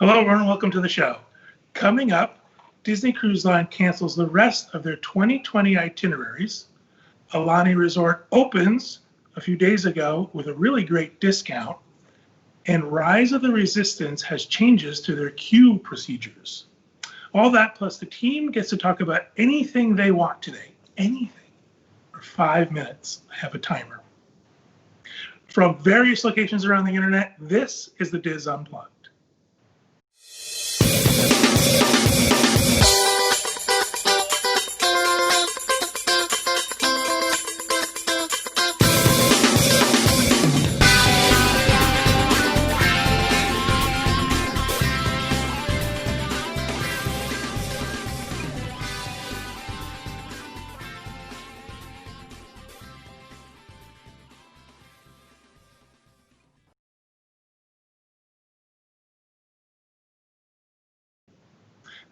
Hello, everyone. Welcome to the show. Coming up, Disney Cruise Line cancels the rest of their 2020 itineraries. Aulani Resort opens a few days ago with a really great discount. And Rise of the Resistance has changes to their queue procedures. All that plus the team gets to talk about anything they want today. Anything. For 5 minutes. I have a timer. From various locations around the internet, this is the Diz Unplugged.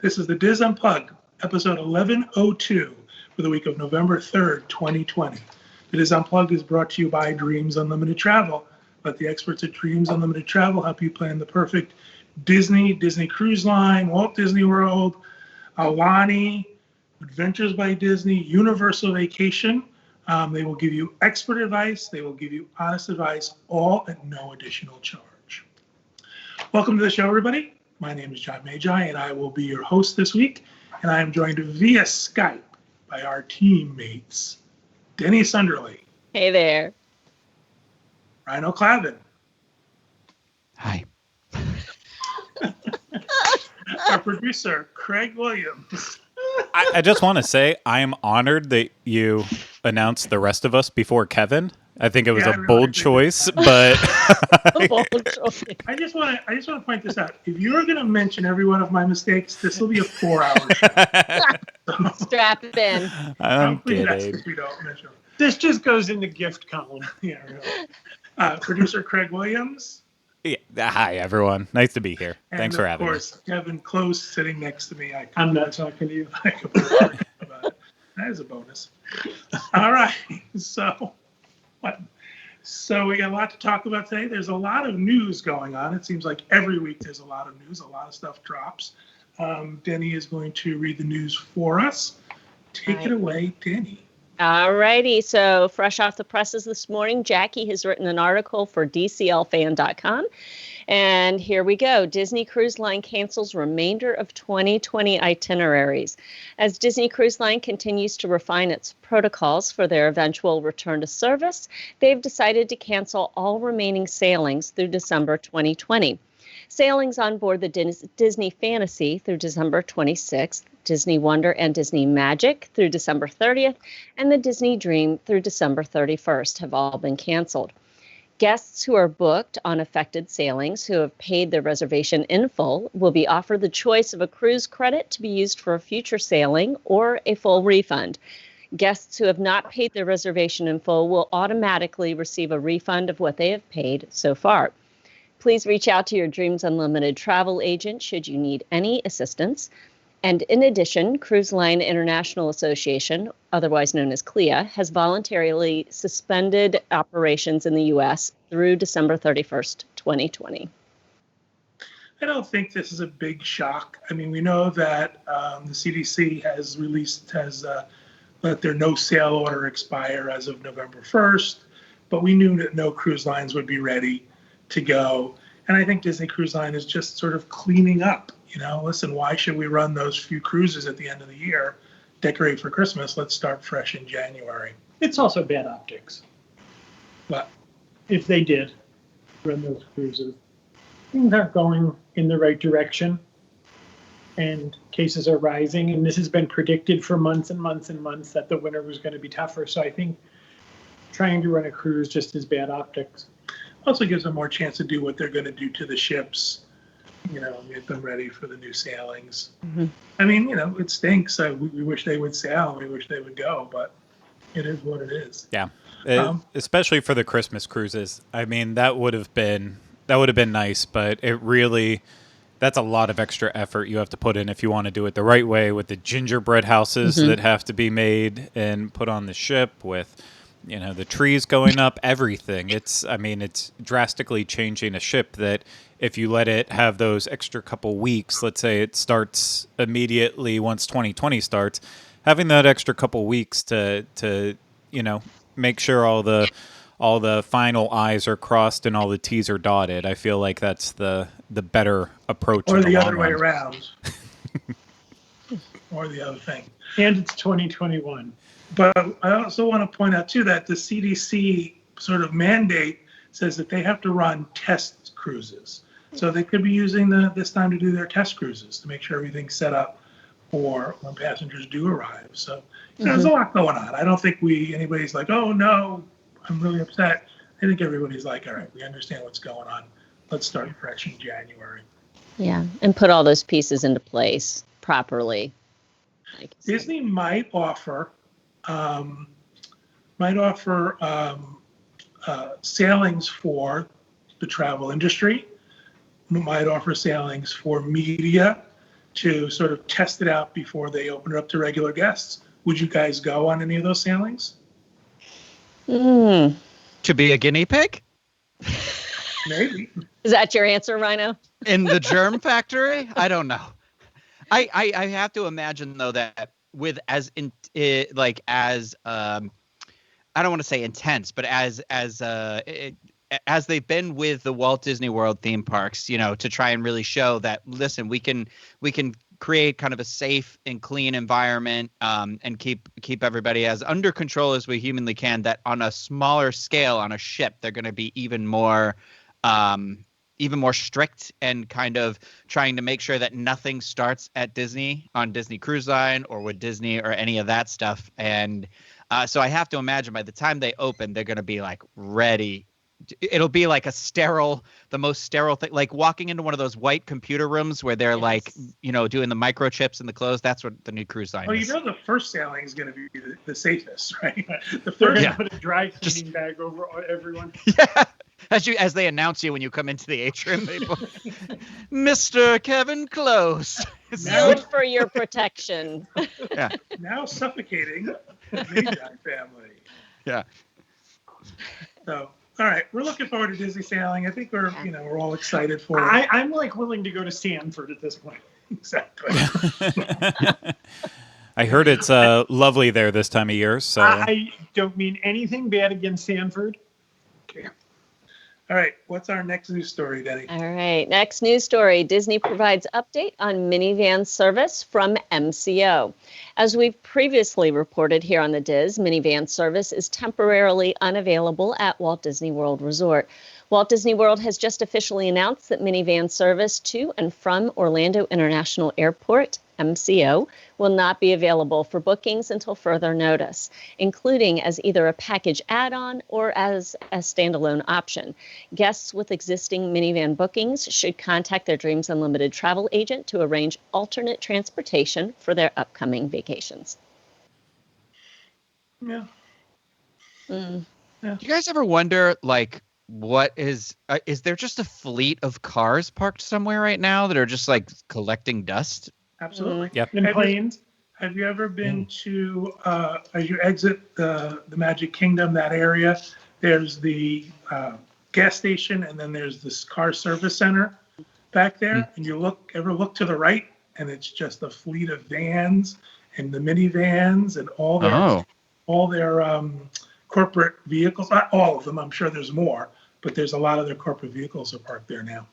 This is the Diz Unplugged, episode 1102 for the week of November 3rd, 2020. The Diz Unplugged is brought to you by Dreams Unlimited Travel. Let the experts at Dreams Unlimited Travel help you plan the perfect Disney Cruise Line, Walt Disney World, Aulani, Adventures by Disney, Universal Vacation. They will give you expert advice. They will give you honest advice, all at no additional charge. Welcome to the show, everybody. My name is John Magi, and I will be your host this week. And I am joined via Skype by our teammates, Denny Sunderly. Hey there. Rhino Clavin. Hi. Our producer, Craig Williams. I just want to say I am honored that you announced the rest of us before Kevin. I think it was a bold choice, but I just want to point this out. If you're going to mention every one of my mistakes, this will be a 4-hour show. Strap it in. I'm kidding. If we don't mention them. This just goes in the gift column. Yeah, really. Producer Craig Williams. Yeah. Hi, everyone. Nice to be here. Thanks for having me. And of course, Kevin Close sitting next to me. I'm not talking to you. I could be arguing about it. That is a bonus. All right. So we got a lot to talk about today. There's a lot of news going on. It seems like every week there's a lot of news. A lot of stuff drops. Denny is going to read the news for us. Take it away, Denny. All righty. So fresh off the presses this morning, Jackie has written an article for DCLFan.com. And here we go. Disney Cruise Line cancels remainder of 2020 itineraries. As Disney Cruise Line continues to refine its protocols for their eventual return to service, they've decided to cancel all remaining sailings through December 2020. Sailings on board the Disney Fantasy through December 26th, Disney Wonder and Disney Magic through December 30th, and the Disney Dream through December 31st have all been canceled. Guests who are booked on affected sailings who have paid their reservation in full will be offered the choice of a cruise credit to be used for a future sailing or a full refund. Guests who have not paid their reservation in full will automatically receive a refund of what they have paid so far. Please reach out to your Dreams Unlimited travel agent should you need any assistance. And in addition, Cruise Line International Association, otherwise known as CLIA, has voluntarily suspended operations in the U.S. through December 31st, 2020. I don't think this is a big shock. I mean, we know that the CDC has let their no sail order expire as of November 1st, but we knew that no cruise lines would be ready to go. And I think Disney Cruise Line is just sort of cleaning up. Listen, why should we run those few cruises at the end of the year, decorate for Christmas? Let's start fresh in January. It's also bad optics. But if they did run those cruises, things aren't going in the right direction, and cases are rising. And this has been predicted for months and months and months that the winter was going to be tougher. So I think trying to run a cruise just is bad optics. Also gives them more chance to do what they're going to do to the ships. Get them ready for the new sailings. Mm-hmm. I mean, it stinks. We wish they would sail. We wish they would go, but it is what it is. Yeah, especially for the Christmas cruises. I mean, that would have been nice, but that's a lot of extra effort you have to put in if you want to do it the right way with the gingerbread houses that have to be made and put on the ship with the trees going up, everything. It's drastically changing a ship that if you let it have those extra couple weeks, let's say it starts immediately once 2020 starts, having that extra couple weeks to make sure all the final I's are crossed and all the T's are dotted. I feel like that's the better approach. Or in the long other way run. around. Or the other thing. And it's 2021. But I also want to point out, too, that the CDC sort of mandate says that they have to run test cruises. So they could be using this time to do their test cruises to make sure everything's set up for when passengers do arrive. So there's a lot going on. I don't think anybody's like, oh, no, I'm really upset. I think everybody's like, all right, we understand what's going on. Let's start fresh in January. Yeah, and put all those pieces into place properly. Disney might offer sailings for the travel industry, might offer sailings for media to sort of test it out before they open it up to regular guests. Would you guys go on any of those sailings? To be a guinea pig? Maybe. Is that your answer, Rhino? In the germ factory? I don't know. I have to imagine though that with I don't want to say intense, but as they've been with the Walt Disney World theme parks, to try and really show that, listen, we can create kind of a safe and clean environment, and keep everybody as under control as we humanly can. That on a smaller scale on a ship, they're going to be even more strict and kind of trying to make sure that nothing starts at Disney on Disney Cruise Line or with Disney or any of that stuff. And so I have to imagine by the time they open, they're going to be like ready. It'll be like the most sterile thing, like walking into one of those white computer rooms where they're like, doing the microchips in the clothes. That's what the new cruise line is. The first sailing is going to be the safest, right? They're going to put a dry cleaning bag over everyone. Yeah. As they announce you when you come into the atrium, they put, Mr. Kevin Close. Good for your protection. Yeah. Now suffocating the Magi family. Yeah. So, all right, we're looking forward to Disney sailing. I think we're all excited for it. I'm like willing to go to Stanford at this point. Exactly. I heard it's lovely there this time of year. So I don't mean anything bad against Stanford. Okay. All right, what's our next news story, Denny? All right, next news story. Disney provides update on minivan service from MCO. As we've previously reported here on the Diz, minivan service is temporarily unavailable at Walt Disney World Resort. Walt Disney World has just officially announced that minivan service to and from Orlando International Airport, MCO, will not be available for bookings until further notice, including as either a package add-on or as a standalone option. Guests with existing minivan bookings should contact their Dreams Unlimited travel agent to arrange alternate transportation for their upcoming vacations. Yeah. Do you guys ever wonder, like, what is there just a fleet of cars parked somewhere right now that are just like collecting dust? Absolutely. Yep. And planes. Have you ever been to, as you exit the Magic Kingdom, that area, there's the gas station and then there's this car service center back there. And you ever look to the right and it's just a fleet of vans and the minivans and all their corporate vehicles. Not all of them, I'm sure there's more, but there's a lot of their corporate vehicles are parked there now.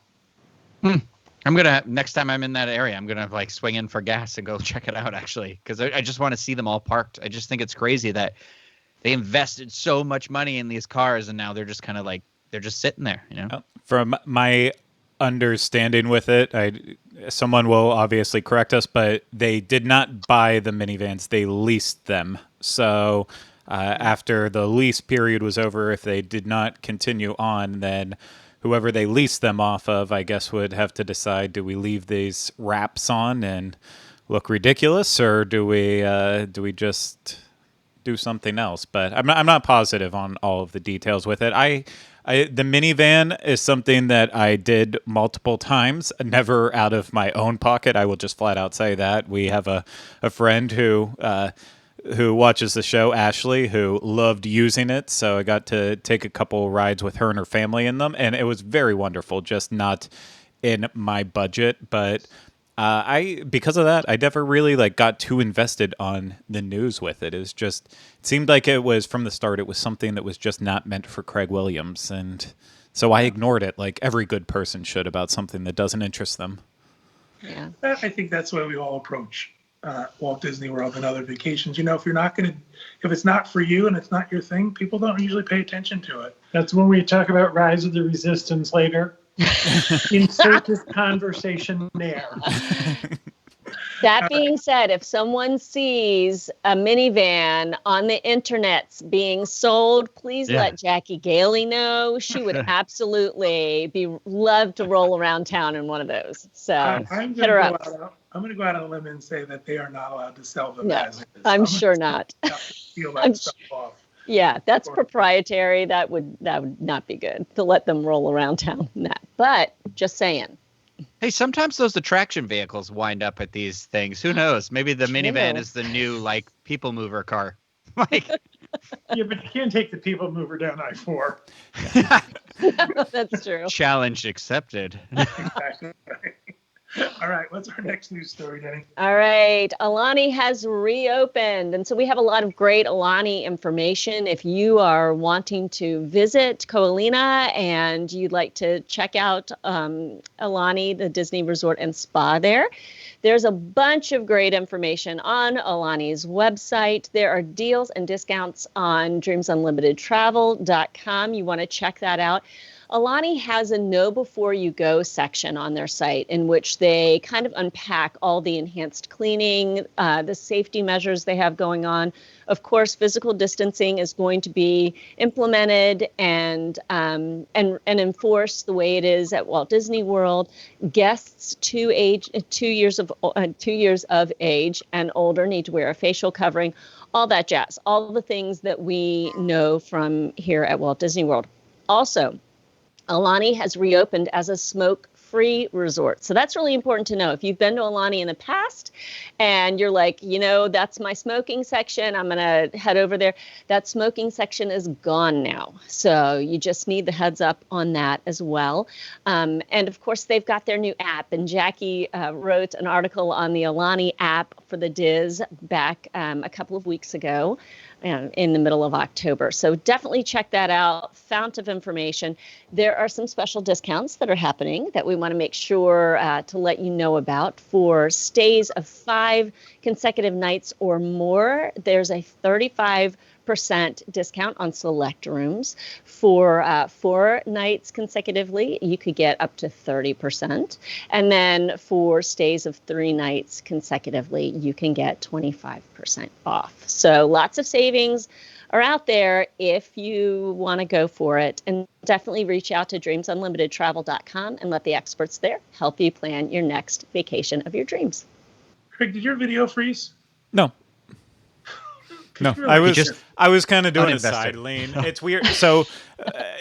I'm gonna next time I'm in that area, I'm gonna like swing in for gas and go check it out actually, because I just want to see them all parked. I just think it's crazy that they invested so much money in these cars and now they're just kind of like they're just sitting there, From my understanding with it, someone will obviously correct us, but they did not buy the minivans; they leased them. So after the lease period was over, if they did not continue on, then whoever they leased them off of, I guess, would have to decide: do we leave these wraps on and look ridiculous, or do we just do something else? But I'm not positive on all of the details with it. The minivan is something that I did multiple times, never out of my own pocket. I will just flat out say that. We have a friend who who watches the show, Ashley, who loved using it. So I got to take a couple rides with her and her family in them, and it was very wonderful, just not in my budget. But because of that, I never really got too invested on the news with it. It seemed like it was from the start, it was something that was just not meant for Craig Williams. And so I ignored it like every good person should about something that doesn't interest them. Yeah. I think that's the way we all approach Walt Disney World and other vacations. If if it's not for you and it's not your thing, people don't usually pay attention to it. That's when we talk about Rise of the Resistance later. Insert this conversation there. That being said, if someone sees a minivan on the internets being sold, please let Jackie Gailey know. She would absolutely love to roll around town in one of those. So hit her up. I'm going to go out on a limb and say that they are not allowed to sell them as is. I'm sure not. Steal that stuff off. Yeah, that's proprietary. That would not be good to let them roll around town in that. But just saying. Hey, sometimes those attraction vehicles wind up at these things. Who knows? Maybe the minivan is the new people mover car. Yeah, but you can't take the people mover down I-4. That's true. Challenge accepted. Exactly. All right, what's our next news story, Jenny? All right, Aulani has reopened, and so we have a lot of great Aulani information. If you are wanting to visit Ko Olina and you'd like to check out Aulani, the Disney Resort and Spa there's a bunch of great information on Aulani's website. There are deals and discounts on dreamsunlimitedtravel.com. You want to check that out. Aulani has a know before you go section on their site in which they kind of unpack all the enhanced cleaning, the safety measures they have going on. Of course, physical distancing is going to be implemented and enforced the way it is at Walt Disney World. Guests 2 years of age and older need to wear a facial covering, all that jazz, all the things that we know from here at Walt Disney World. Also, Aulani has reopened as a smoke-free resort. So that's really important to know. If you've been to Aulani in the past and you're like, that's my smoking section, I'm going to head over there. That smoking section is gone now. So you just need the heads up on that as well. And of course, they've got their new app. And Jackie wrote an article on the Aulani app for the Diz back a couple of weeks ago. In the middle of October. So definitely check that out. Fount of information. There are some special discounts that are happening that we want to make sure to let you know about. For stays of 5 consecutive nights or more, there's a 35% discount on select rooms. For 4 nights consecutively, you could get up to 30%. And then for stays of 3 nights consecutively, you can get 25% off. So lots of savings are out there if you want to go for it. And definitely reach out to dreamsunlimitedtravel.com and let the experts there help you plan your next vacation of your dreams. Craig, did your video freeze? No. No, I was kind of doing a side lean. It's weird. So,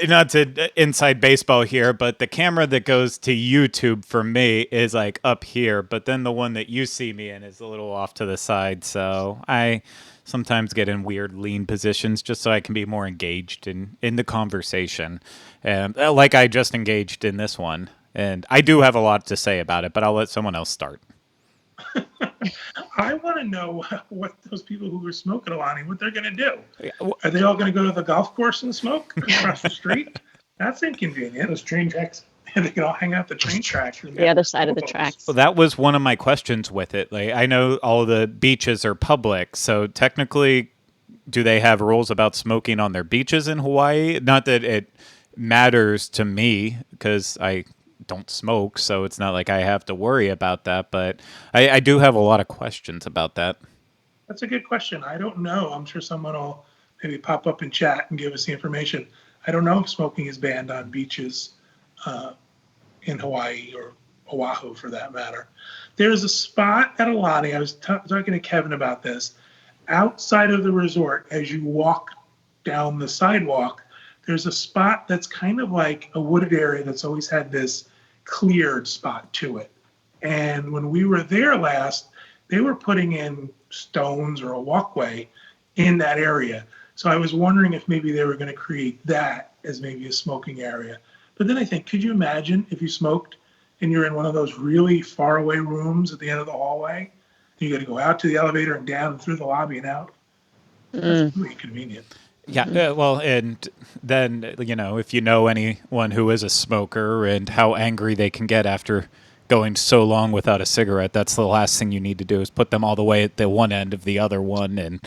not to inside baseball here, but the camera that goes to YouTube for me is up here, but then the one that you see me in is a little off to the side. So I sometimes get in weird lean positions just so I can be more engaged in the conversation, like I just engaged in this one. And I do have a lot to say about it, but I'll let someone else start. I want to know what those people who are smoking Aulani, what they're going to do. Are they all going to go to the golf course and smoke across the street? That's inconvenient. Those train tracks. And they can all hang out at the train tracks. The other side of the tracks. Well, that was one of my questions with it. I know all the beaches are public, so technically, do they have rules about smoking on their beaches in Hawaii? Not that it matters to me, because I don't smoke, so it's not like I have to worry about that, but I do have a lot of questions about that. That's a good question. I don't know. I'm sure someone will maybe pop up in chat and give us the information. I don't know if smoking is banned on beaches in Hawaii or Oahu for that matter. There's a spot at Aulani, I was talking to Kevin about this, outside of the resort as you walk down the sidewalk, there's a spot that's kind of like a wooded area that's always had this cleared spot to it. And when we were there last, they were putting in stones or a walkway in that area. So I was wondering if maybe they were going to create that as maybe a smoking area. But then I think, could you imagine if you smoked and you're in one of those really far away rooms at the end of the hallway? You got to go out to the elevator and down and through the lobby and out. That's really inconvenient. Yeah, well, and then, if you know anyone who is a smoker and how angry they can get after going so long without a cigarette, that's the last thing you need to do is put them all the way at the one end of the other one and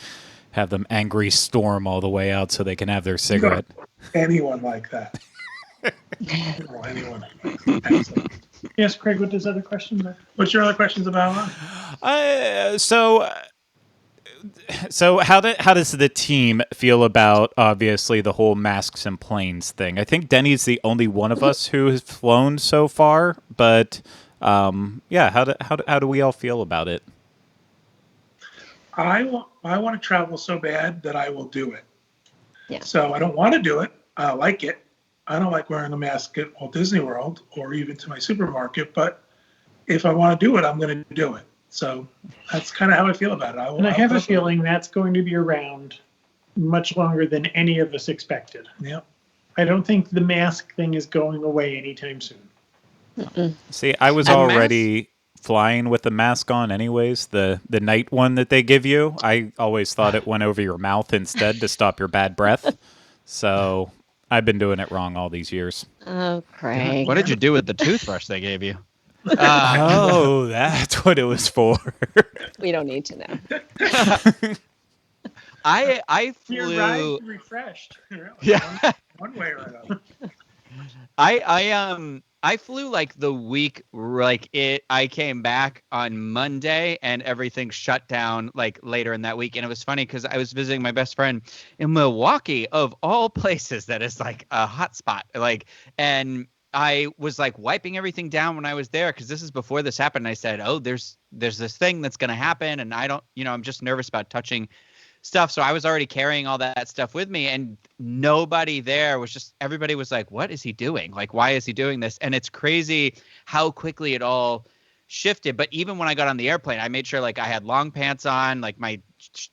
have them angry storm all the way out so they can have their cigarette. Anyone like that. Anyone. Excellent. Yes, Craig, what does other questions are? What's your other questions about? So how does the team feel about, obviously, the whole masks and planes thing? I think Denny's the only one of us who has flown so far, but how do we all feel about it? I want to travel so bad that I will do it. Yeah. So I don't want to do it. I like it. I don't like wearing a mask at Walt Disney World or even to my supermarket, but if I want to do it, I'm going to do it. So that's kind of how I feel about it. I have a feeling that's going to be around much longer than any of us expected. Yeah. I don't think the mask thing is going away anytime soon. Mm-mm. See, I was already flying with the mask on anyways, the night one that they give you. I always thought it went over your mouth instead to stop your bad breath. So I've been doing it wrong all these years. Oh, Craig. What did you do with the toothbrush they gave you? Oh, that's what it was for. We don't need to know. I Your flew. ride refreshed. Yeah. One way or another. I flew like the week I came back on Monday and everything shut down like later in that week. And it was funny because I was visiting my best friend in Milwaukee, of all places. That is like a hot spot. And I was like wiping everything down when I was there, because this is before this happened. I said, oh, there's this thing that's going to happen. And I don't, I'm just nervous about touching stuff. So I was already carrying all that stuff with me, and nobody there was just, everybody was like, what is he doing? Like, why is he doing this? And it's crazy how quickly it all shifted. But even when I got on the airplane, I made sure like I had long pants on, like my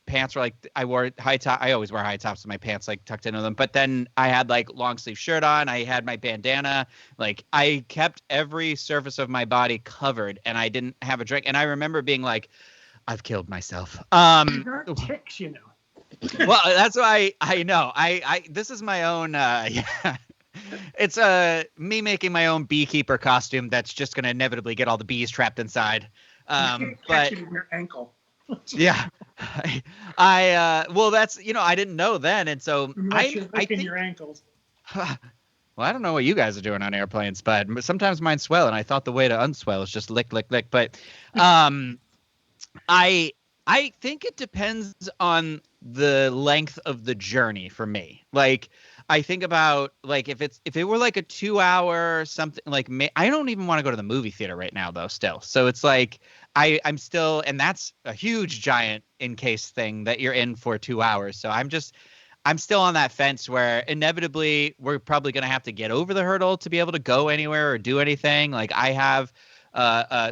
pants were like, I wore high top. I always wear high tops with my pants like tucked into them. But then I had like long sleeve shirt on. I had my bandana. Like I kept every surface of my body covered, and I didn't have a drink. And I remember being like, I've killed myself. There are ticks, Well, that's why I know. I this is my own. Yeah. It's me making my own beekeeper costume that's just going to inevitably get all the bees trapped inside. You can't catch it in your ankle. Yeah, I well, that's I didn't know then, and so Unless you're I licking think your ankles. well, I don't know what you guys are doing on airplanes, but sometimes mine swell, and I thought the way to unswell is just lick, lick, lick. But I think it depends on the length of the journey for me. Like I think about like if it were like a 2-hour something, like I don't even want to go to the movie theater right now though still. So it's like I'm still, and that's a huge giant in case thing that you're in for 2 hours. So I'm still on that fence where inevitably we're probably going to have to get over the hurdle to be able to go anywhere or do anything. Like I have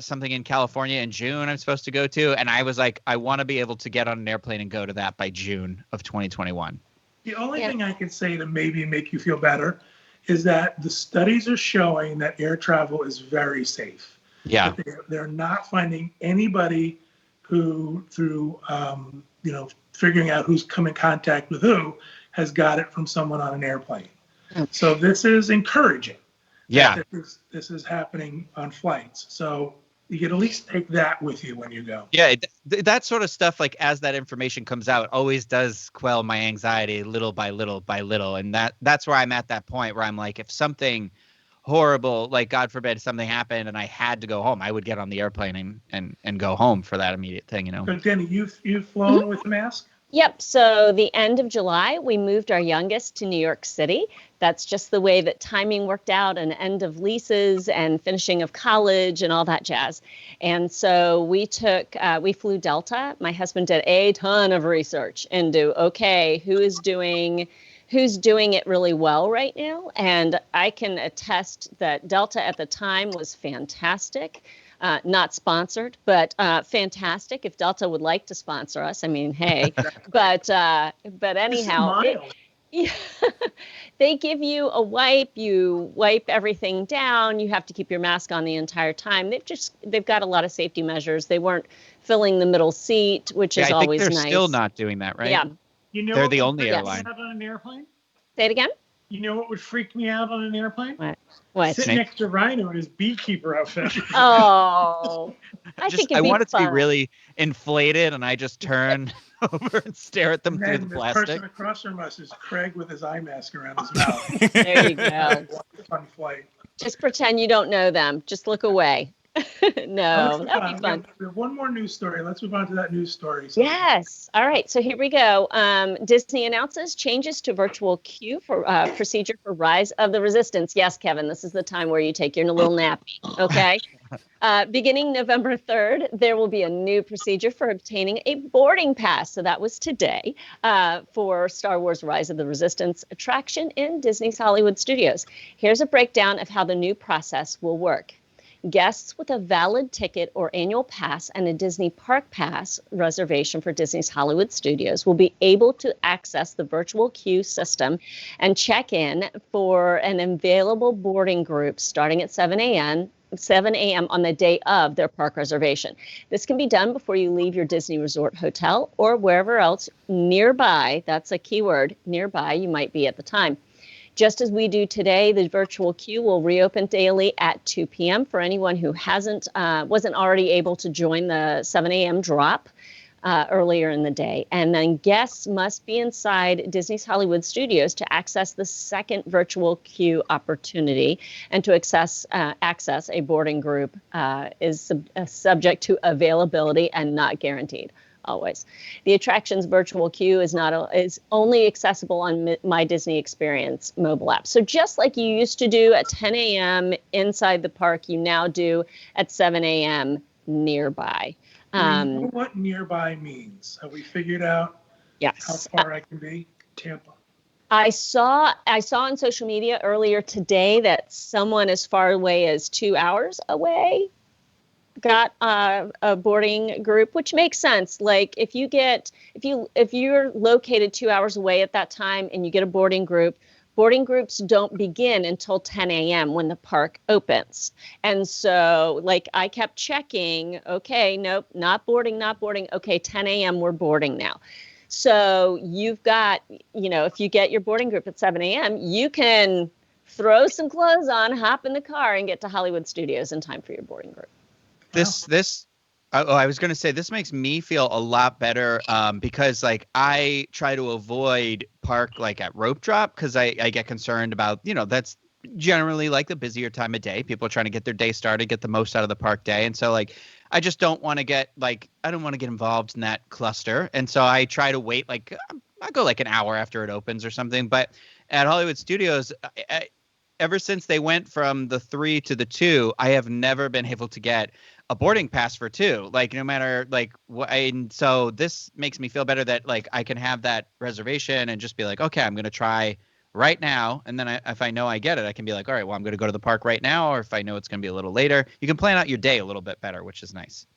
something in California in June I'm supposed to go to, and I was like, I want to be able to get on an airplane and go to that by June of 2021. The only thing I can say to maybe make you feel better is that the studies are showing that air travel is very safe. Yeah. They're not finding anybody who, through figuring out who's come in contact with who, has got it from someone on an airplane. So this is encouraging. Yeah. This is happening on flights. So you can at least take that with you when you go. Yeah, that sort of stuff, like as that information comes out, always does quell my anxiety little by little by little. And that's where I'm at that point where I'm like, if something horrible, like God forbid something happened and I had to go home, I would get on the airplane and go home for that immediate thing, So Denny, you've flown with a mask? Yep. So the end of July, we moved our youngest to New York City. That's just the way that timing worked out, and end of leases and finishing of college and all that jazz. And so we flew Delta. My husband did a ton of research into, okay, who's doing it really well right now. And I can attest that Delta at the time was fantastic. Not sponsored, but fantastic. If Delta would like to sponsor us, I mean, hey. But anyhow, yeah, they give you a wipe. You wipe everything down. You have to keep your mask on the entire time. They've got a lot of safety measures. They weren't filling the middle seat, which is always nice. I think they're still not doing that, right? Yeah. You know, they're the only airline. airline. On an airplane? Say it again. You know what would freak me out on an airplane? What? Sit next to Rhino in his beekeeper outfit. Oh, I want it to be really inflated, and I just turn over and stare at them through the plastic. The person across from us is Craig with his eye mask around his mouth. There you go. Fun flight. Just pretend you don't know them. Just look away. No, that'd be fun. We have one more news story. Let's move on to that news story. Yes. All right. So here we go. Disney announces changes to virtual queue for procedure for Rise of the Resistance. Yes, Kevin, this is the time where you take your little nappy. Okay. Beginning November 3rd, there will be a new procedure for obtaining a boarding pass. So that was today for Star Wars Rise of the Resistance attraction in Disney's Hollywood Studios. Here's a breakdown of how the new process will work. Guests with a valid ticket or annual pass and a Disney Park Pass reservation for Disney's Hollywood Studios will be able to access the virtual queue system and check in for an available boarding group starting at 7 a.m. on the day of their park reservation. This can be done before you leave your Disney Resort hotel or wherever else nearby, that's a keyword, nearby you might be at the time. Just as we do today, the virtual queue will reopen daily at 2 p.m. for anyone who wasn't already able to join the 7 a.m. drop earlier in the day. And then guests must be inside Disney's Hollywood Studios to access the second virtual queue opportunity. And to access a boarding group is subject to availability and not guaranteed. Always. The attraction's virtual queue is only accessible on My Disney Experience mobile app. So just like you used to do at 10 a.m. inside the park, you now do at 7 a.m. nearby. Do you know what nearby means? Have we figured out how far I can be? Tampa. I saw on social media earlier today that someone as far away as 2 hours away got a boarding group, which makes sense. Like if you're located 2 hours away at that time and you get a boarding groups don't begin until 10 a.m. when the park opens. And so like I kept checking, okay, nope, not boarding. Okay, 10 a.m. we're boarding now. So you've got, if you get your boarding group at 7 a.m., you can throw some clothes on, hop in the car and get to Hollywood Studios in time for your boarding group. I was going to say this makes me feel a lot better because like I try to avoid park like at rope drop because I get concerned about, that's generally like the busier time of day. People are trying to get their day started, get the most out of the park day. And so like I just don't want to get involved in that cluster. And so I try to wait I go like an hour after it opens or something. But at Hollywood Studios, ever since they went from the 3 to the 2, I have never been able to get a boarding pass for 2, like no matter like what. And so this makes me feel better that like I can have that reservation and just be like, okay, I'm going to try right now. And then if I know I get it, I can be like, all right, well, I'm going to go to the park right now. Or if I know it's going to be a little later, you can plan out your day a little bit better, which is nice.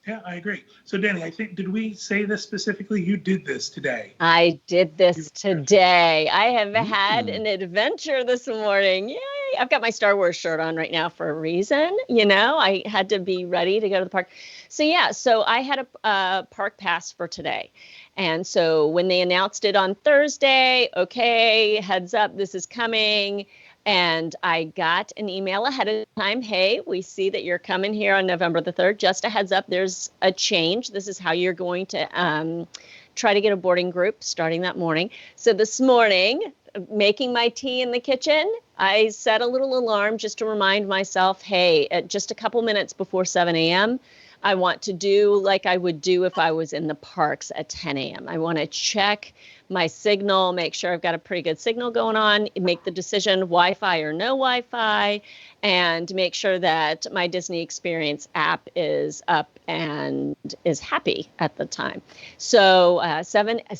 Yeah, I agree. So, Danny, did we say this specifically? You did this today. I did this today. I have had an adventure this morning. Yay! I've got my Star Wars shirt on right now for a reason. I had to be ready to go to the park. So I had a park pass for today. And so when they announced it on Thursday, okay, heads up, this is coming. And I got an email ahead of time. Hey, we see that you're coming here on November the 3rd. Just a heads up, there's a change. This is how you're going to try to get a boarding group starting that morning. So this morning, making my tea in the kitchen, I set a little alarm just to remind myself, hey, at just a couple minutes before 7 a.m., I want to do like I would do if I was in the parks at 10 a.m. I want to check my signal, make sure I've got a pretty good signal going on, make the decision Wi-Fi or no Wi-Fi, and make sure that my Disney Experience app is up and is happy at the time. So as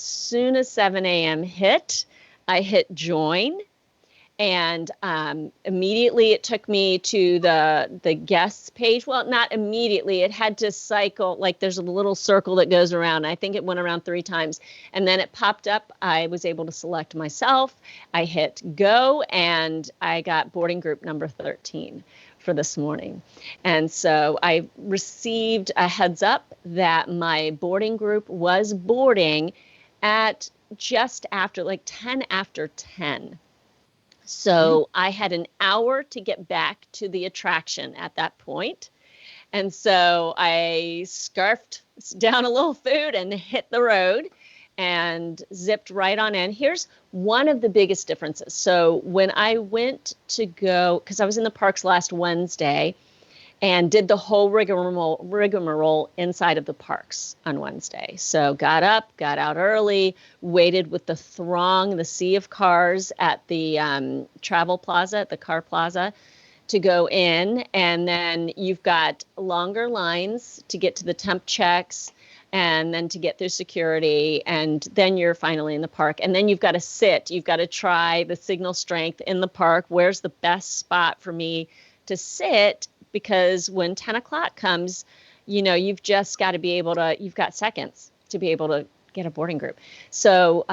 soon as 7 a.m. hit, I hit join. And immediately it took me to the guests page. Well, not immediately. It had to cycle, like there's a little circle that goes around. I think it went around 3 times. And then it popped up. I was able to select myself. I hit go, and I got boarding group number 13 for this morning. And so I received a heads up that my boarding group was boarding at just after, like 10 after 10. So I had an hour to get back to the attraction at that point. And so I scarfed down a little food and hit the road and zipped right on in. Here's one of the biggest differences. So when I went to go, because I was in the parks last Wednesday and did the whole rigmarole inside of the parks on Wednesday. So got up, got out early, waited with the throng, the sea of cars at the travel plaza, at the car plaza, to go in. And then you've got longer lines to get to the temp checks and then to get through security. And then you're finally in the park. And then you've got to sit. You've got to try the signal strength in the park. Where's the best spot for me to sit? Because when 10 o'clock comes, you've just got to be able to, you've got seconds to be able to get a boarding group. So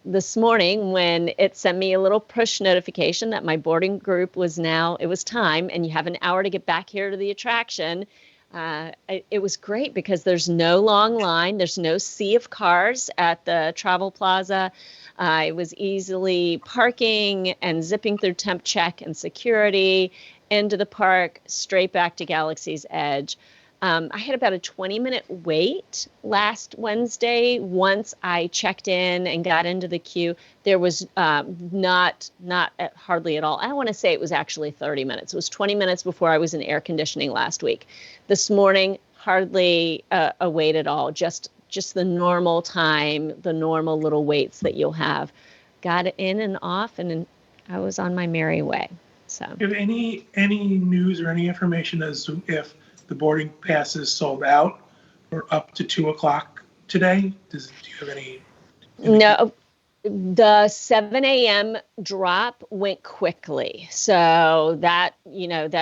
this morning when it sent me a little push notification that my boarding group was now, it was time, and you have an hour to get back here to the attraction, it was great because there's no long line. There's no sea of cars at the travel plaza. I was easily parking and zipping through temp check and security into the park, straight back to Galaxy's Edge. I had about a 20-minute wait last Wednesday. Once I checked in and got into the queue, there was not hardly at all. I want to say it was actually 30 minutes. It was 20 minutes before I was in air conditioning last week. This morning, hardly a wait at all. Just the normal time, the normal little waits that you'll have. Got in and off, and I was on my merry way. So, do you have any news or any information as to if the boarding passes sold out or up to 2 o'clock today? Do you have any? No, the 7 a.m. drop went quickly. So that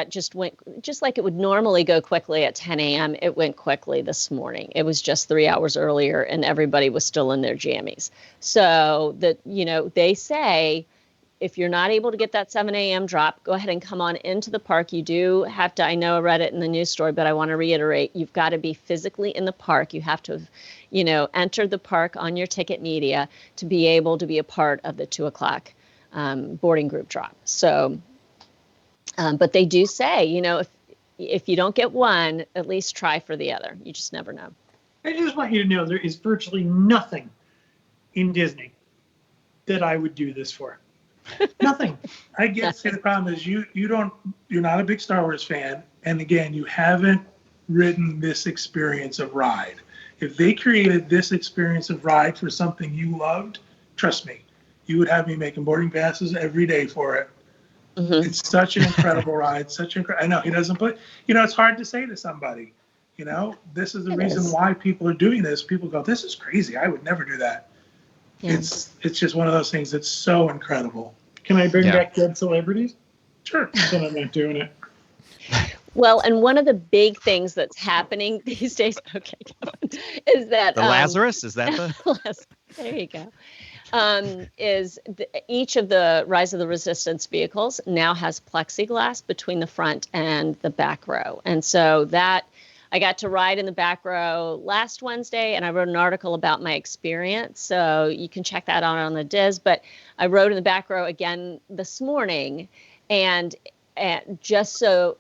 just went just like it would normally go quickly at 10 a.m. It went quickly this morning. It was just 3 hours earlier and everybody was still in their jammies. So they say, if you're not able to get that 7 a.m. drop, go ahead and come on into the park. You do have to, I know I read it in the news story, but I want to reiterate, you've got to be physically in the park. You have to have, entered the park on your ticket media to be able to be a part of the 2 o'clock boarding group drop. So, but they do say, if you don't get one, at least try for the other. You just never know. I just want you to know there is virtually nothing in Disney that I would do this for. Nothing. I guess the problem is you're not a big Star Wars fan, and again, you haven't ridden this experience of ride. If they created this experience of ride for something you loved, trust me, you would have me making boarding passes every day for it. Mm-hmm. It's such an incredible ride. I know he doesn't put. It's hard to say to somebody. This is the reason why people are doing this. People go, "This is crazy. I would never do that." Yeah. It's just one of those things that's so incredible. Can I bring back dead celebrities? Sure. Then I'm not doing it. Well, and one of the big things that's happening these days, is that the Lazarus, is that the? There you go. Is each of the Rise of the Resistance vehicles now has plexiglass between the front and the back row, and so that. I got to ride in the back row last Wednesday, and I wrote an article about my experience. So you can check that out on the Diz. But I rode in the back row again this morning, and just so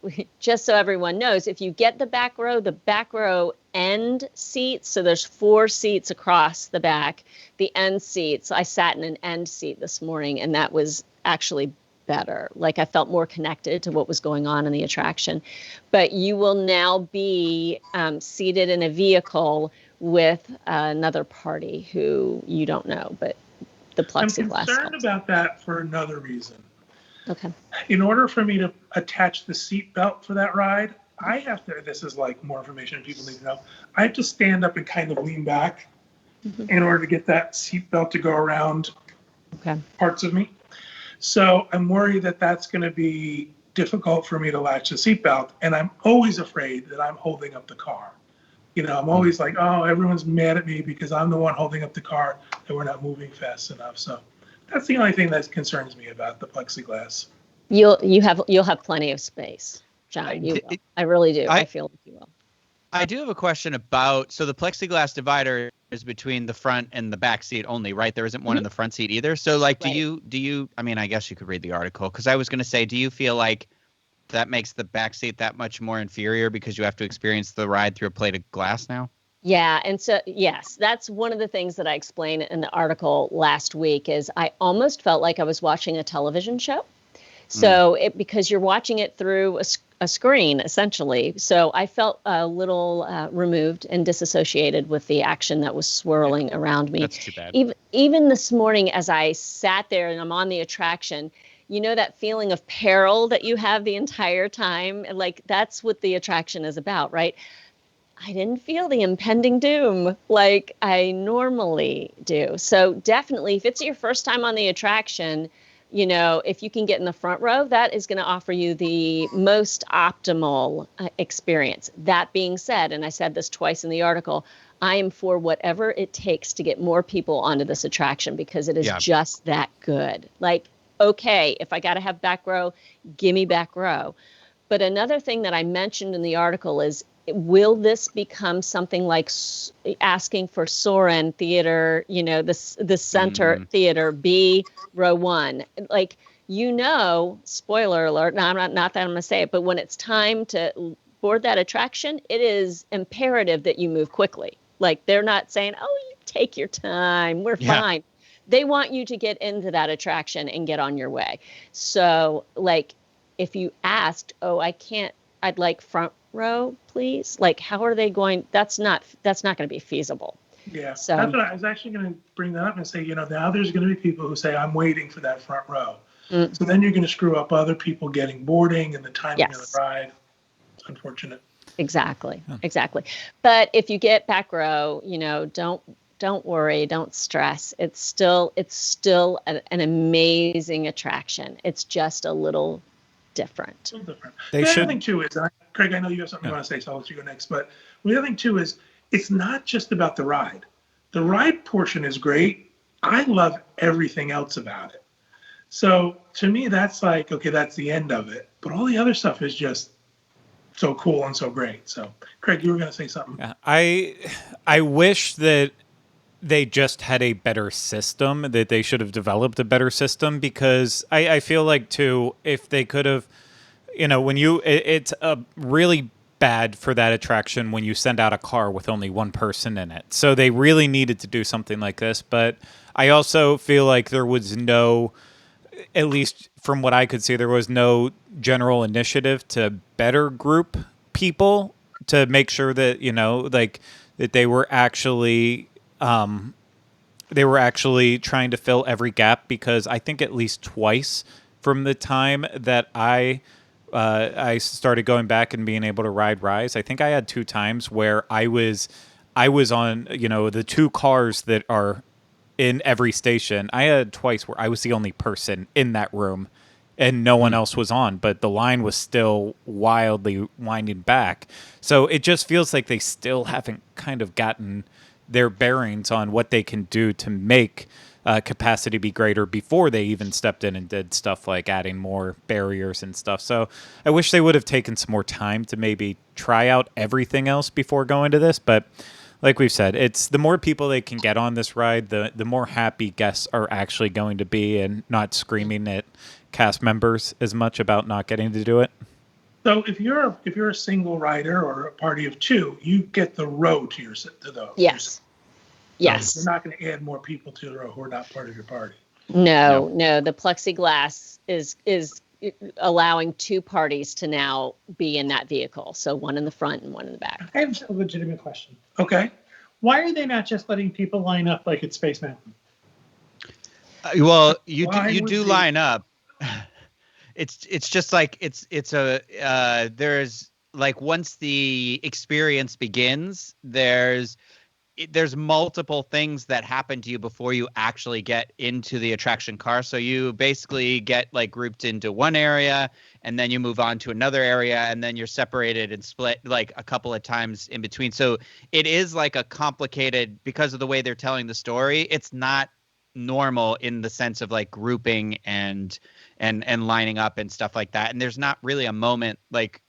everyone knows, if you get the back row end seats. So there's 4 seats across the back. The end seats. I sat in an end seat this morning, and that was actually better. Like I felt more connected to what was going on in the attraction. But you will now be seated in a vehicle with another party who you don't know, but the plexiglass. I'm concerned about that for another reason. Okay. In order for me to attach the seat belt for that ride, I have to, this is like more information people need to know, I have to stand up and kind of lean back in order to get that seat belt to go around parts of me. So I'm worried that that's going to be difficult for me to latch the seatbelt. And I'm always afraid that I'm holding up the car. I'm always like, oh, everyone's mad at me because I'm the one holding up the car and we're not moving fast enough. So that's the only thing that concerns me about the plexiglass. You'll have plenty of space, John. You will. I really do. I feel like you will. I do have a question about, so the plexiglass divider is between the front and the back seat only, right? There isn't one in the front seat either. So like, do you, I mean, I guess you could read the article, because I was going to say, do you feel like that makes the back seat that much more inferior because you have to experience the ride through a plate of glass now? Yeah. And so, yes, that's one of the things that I explained in the article last week is I almost felt like I was watching a television show. So because you're watching it through a screen, essentially. So I felt a little removed and disassociated with the action that was swirling around me. That's too bad. Even this morning, as I sat there and I'm on the attraction, that feeling of peril that you have the entire time, like that's what the attraction is about, right? I didn't feel the impending doom like I normally do. So definitely, if it's your first time on the attraction, if you can get in the front row, that is going to offer you the most optimal experience. That being said, and I said this twice in the article, I am for whatever it takes to get more people onto this attraction because it is just that good. Like, okay, if I got to have back row, give me back row. But another thing that I mentioned in the article is, will this become something like asking for Soarin' Theater, the center theater, B, row 1? Like, spoiler alert, not that I'm going to say it, but when it's time to board that attraction, it is imperative that you move quickly. Like, they're not saying, oh, you take your time, we're fine. They want you to get into that attraction and get on your way. So, like, if you asked, oh, I'd like front row, please. Like, how are they going? That's not going to be feasible. Yeah. So that's what I was actually going to bring that up and say, now there's going to be people who say, I'm waiting for that front row. So then you're going to screw up other people getting boarding and the timing of the ride. It's unfortunate. Exactly. But if you get back row, don't worry, don't stress. It's still an amazing attraction. It's just a little different. The other thing too is, Craig, I know you have something you want to say, so I'll let you go next. But the other thing too is, it's not just about the ride. The ride portion is great. I love everything else about it. So to me, that's like, okay, that's the end of it. But all the other stuff is just so cool and so great. So, Craig, you were going to say something. Yeah, I wish that they just had a better system, that they should have developed a better system, because I feel like, too, if they could have, when it's really bad for that attraction when you send out a car with only one person in it. So they really needed to do something like this. But I also feel like there was no, at least from what I could see, there was no general initiative to better group people to make sure that, that they were actually trying to fill every gap, because I think at least twice from the time that I started going back and being able to ride Rise, I think I had 2 times where I was on, the 2 cars that are in every station. I had twice where I was the only person in that room and no one else was on, but the line was still wildly winding back. So it just feels like they still haven't kind of gotten their bearings on what they can do to make capacity be greater before they even stepped in and did stuff like adding more barriers and stuff. So I wish they would have taken some more time to maybe try out everything else before going to this. But like we've said, it's the more people they can get on this ride, the more happy guests are actually going to be, and not screaming at cast members as much about not getting to do it. So if you're a single rider or a party of 2, you get the row to those. Yes. Yes. You're not going to add more people to the row who are not part of your party. No. The plexiglass is allowing 2 parties to now be in that vehicle. So one in the front and one in the back. I have a legitimate question. Okay. Why are they not just letting people line up like at Space Mountain? Well, you do line up. It's just like there's like, once the experience begins, there's there's multiple things that happen to you before you actually get into the attraction car. So you basically get like grouped into one area, and then you move on to another area, and then you're separated and split like a couple of times in between. So it is like a complicated, because of the way they're telling the story. It's not normal in the sense of like grouping and lining up and stuff like that. And there's not really a moment like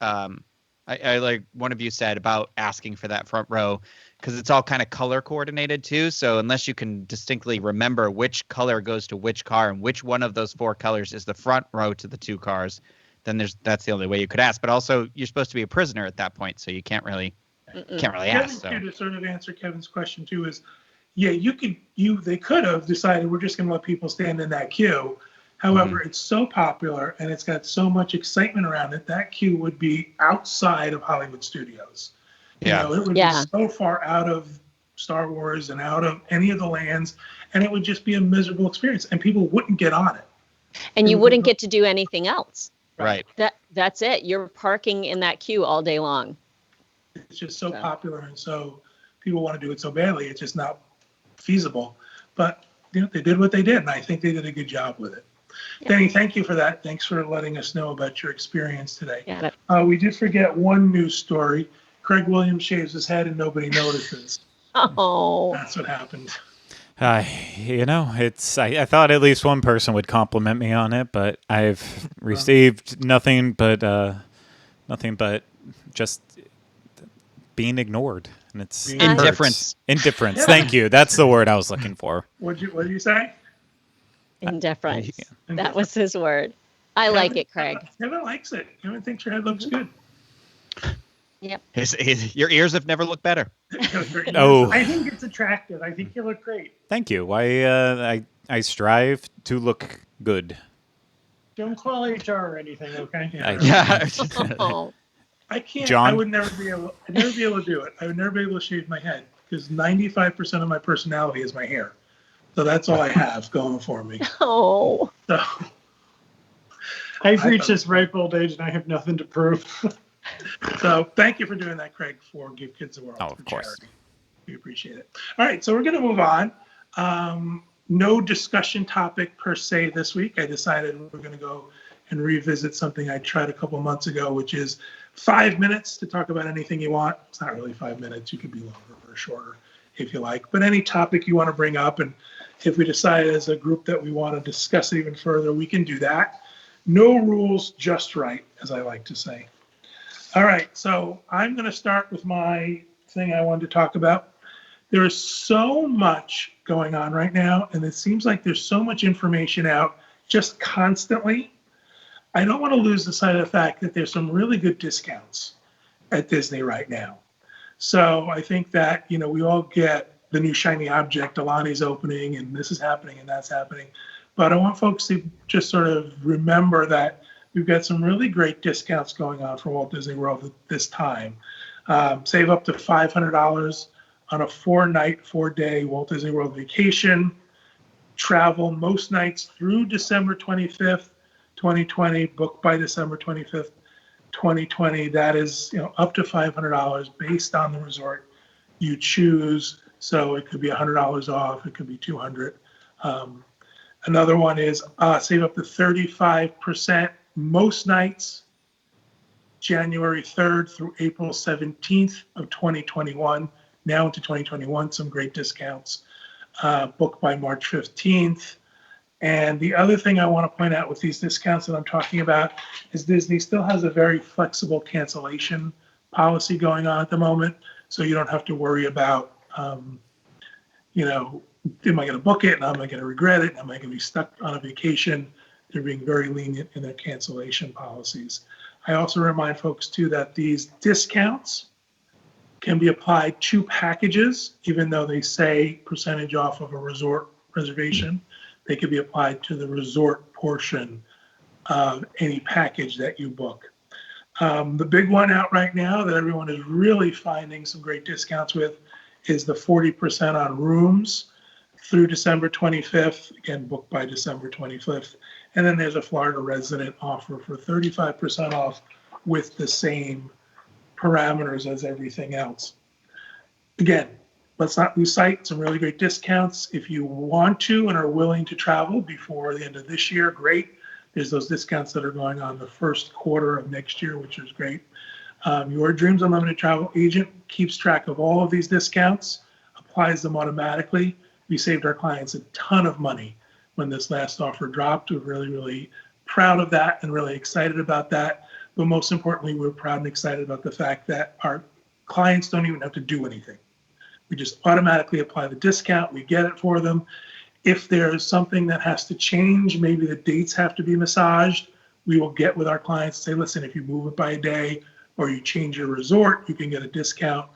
I like one of you said about asking for that front row, because it's all kind of color coordinated too. So unless you can distinctly remember which color goes to which car and which one of those 4 colors is the front row to the 2 cars, then that's the only way you could ask. But also you're supposed to be a prisoner at that point, so you can't really ask. So. To sort of answer Kevin's question too is, yeah, they could have decided we're just going to let people stand in that queue. However, it's so popular and it's got so much excitement around it, that queue would be outside of Hollywood Studios. Yeah. It would be so far out of Star Wars and out of any of the lands, and it would just be a miserable experience, and people wouldn't get on it. And you wouldn't get to do anything else. Right. That's it. You're parking in that queue all day long. It's just so popular, and so people want to do it so badly, it's just not feasible. But they did what they did, and I think they did a good job with it. Yeah. Danny, thank you for that. Thanks for letting us know about your experience today. We did forget one news story. Craig Williams shaves his head and nobody notices. Oh. That's what happened. It's I thought at least one person would compliment me on it, but I've received nothing but just being ignored. And it's indifference. Indifference. Yeah. Thank you. That's the word I was looking for. What did you say? Indifference. That was his word. Kevin, like it, Craig. Kevin likes it. Kevin thinks your head looks good. Yep. Your ears have never looked better. Oh, I think it's attractive. I think you look great. Thank you. I strive to look good. Don't call HR or anything, okay? I can't. John? I would never be able. I'd never be able to do it. I would never be able to shave my head because 95% of my personality is my hair. So that's all I have going for me. Oh. So I've reached this ripe old age and I have nothing to prove. So thank you for doing that, Craig, for Give Kids the World. Oh, of course. Charity. We appreciate it. All right, so we're going to move on. No discussion topic per se this week. I decided we're going to go and revisit something I tried a couple months ago, which is 5 minutes to talk about anything you want. It's not really 5 minutes. You could be longer or shorter if you like. But any topic you want to bring up, and if we decide as a group that we want to discuss it even further, we can do that. No rules, just right, as I like to say. All right, so I'm going to start with my thing I wanted to talk about. There is so much going on right now, and it seems like there's so much information out just constantly. I don't want to lose the sight of the fact that there's some really good discounts at Disney right now. So I think that, we all get the new shiny object, Aulani's opening, and this is happening and that's happening. But I want folks to just sort of remember that we've got some really great discounts going on for Walt Disney World at this time. Save up to $500 on a 4-night, 4-day Walt Disney World vacation. Travel most nights through December 25th, 2020. Book by December 25th, 2020. That is, up to $500 based on the resort you choose. So it could be $100 off. It could be $200. Another one is save up to 35% most nights, January 3rd through April 17th of 2021. Now into 2021, some great discounts. Book by March 15th. And the other thing I want to point out with these discounts that I'm talking about is Disney still has a very flexible cancellation policy going on at the moment. So you don't have to worry about, am I going to book it? And am I going to regret it? Am I going to be stuck on a vacation? They're being very lenient in their cancellation policies. I also remind folks, too, that these discounts can be applied to packages, even though they say percentage off of a resort reservation. They can be applied to the resort portion of any package that you book. The big one out right now that everyone is really finding some great discounts with is the 40% on rooms through December 25th, again, booked by December 25th. And then there's a Florida resident offer for 35% off with the same parameters as everything else. Again, let's not lose sight. Some really great discounts. If you want to and are willing to travel before the end of this year, great. There's those discounts that are going on the first quarter of next year, which is great. Your Dreams Unlimited travel agent keeps track of all of these discounts, applies them automatically. We saved our clients a ton of money when this last offer dropped. We're really, really proud of that and really excited about that. But most importantly, we're proud and excited about the fact that our clients don't even have to do anything. We just automatically apply the discount. We get it for them. If there's something that has to change, maybe the dates have to be massaged, we will get with our clients and say, listen, if you move it by a day or you change your resort, you can get a discount.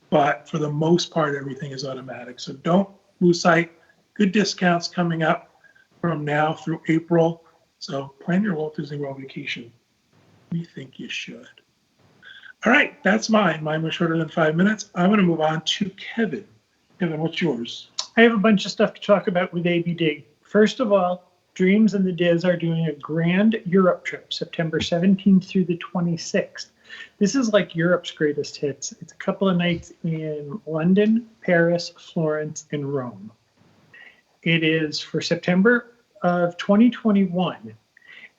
But for the most part, everything is automatic. So don't lose sight. Good discounts coming up from now through April. So plan your Walt Disney World vacation. We think you should. All right, that's mine. Mine was shorter than 5 minutes. I'm going to move on to Kevin. Kevin, what's yours? I have a bunch of stuff to talk about with ABD. First of all, Dreams and the Diz are doing a grand Europe trip, September 17th through the 26th. This is like Europe's greatest hits. It's a couple of nights in London, Paris, Florence, and Rome. It is for September of 2021.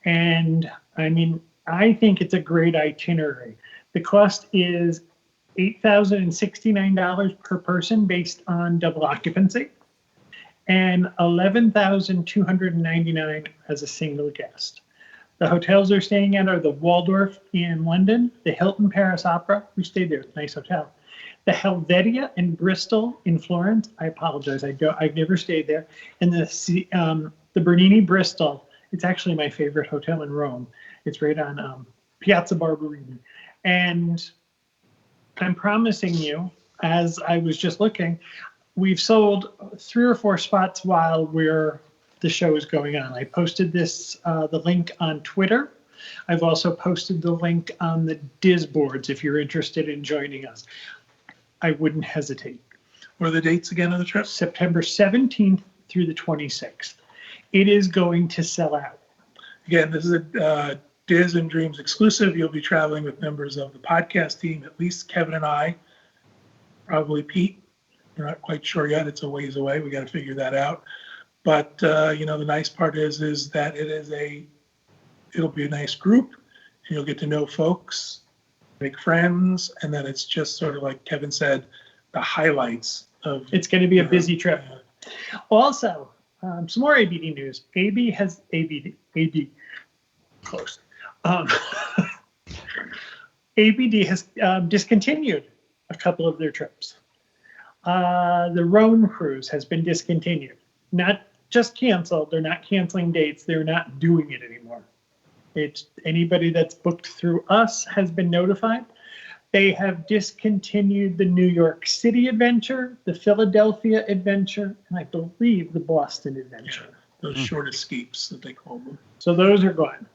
And I mean, I think it's a great itinerary. The cost is $8,069 per person based on double occupancy, and $11,299 as a single guest. The hotels they're staying at are the Waldorf in London, the Hilton Paris Opera, we stayed there, nice hotel, the Helvetia in Bristol in Florence. I apologize, I've never stayed there, and the Bernini Bristol. It's actually my favorite hotel in Rome. It's right on Piazza Barberini, and I'm promising you, as I was just looking, we've sold 3 or 4 spots while the show is going on. I posted the link on Twitter. I've also posted the link on the Diz boards if you're interested in joining us. I wouldn't hesitate. What are the dates again of the trip? September 17th through the 26th. It is going to sell out. Again, this is a Diz and Dreams exclusive. You'll be traveling with members of the podcast team, at least Kevin and I, probably Pete. We're not quite sure yet. It's a ways away. We got to figure that out. But the nice part is that it'll be a nice group, and you'll get to know folks, make friends, and then it's just sort of like Kevin said, the highlights of. It's going to be a busy trip. Also, some more ABD news. ABD close. ABD has discontinued a couple of their trips. The Rhone cruise has been discontinued. Not just canceled. They're not canceling dates. They're not doing it anymore. It's anybody that's booked through us has been notified. They have discontinued the New York City adventure, the Philadelphia adventure, and I believe the Boston adventure. Yeah, those short escapes that they call them. So those are gone.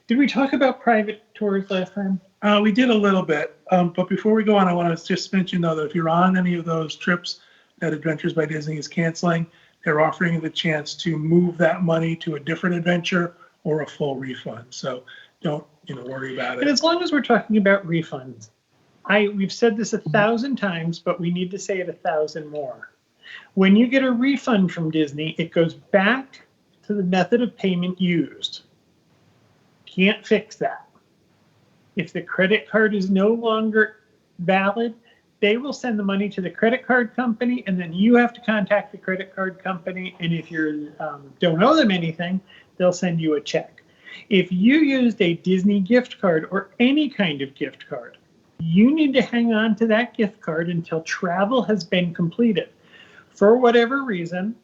Did we talk about private tours last time? We did a little bit. But before we go on, I want to just mention, though, that if you're on any of those trips that Adventures by Disney is canceling, they're offering you the chance to move that money to a different adventure or a full refund. So don't worry about it. And as long as we're talking about refunds, we've said this 1,000 times, but we need to say it 1,000 more. When you get a refund from Disney, it goes back to the method of payment used. Can't fix that. If the credit card is no longer valid, they will send the money to the credit card company, and then you have to contact the credit card company. And if you don't owe them anything, they'll send you a check. If you used a Disney gift card or any kind of gift card, you need to hang on to that gift card until travel has been completed. For whatever reason,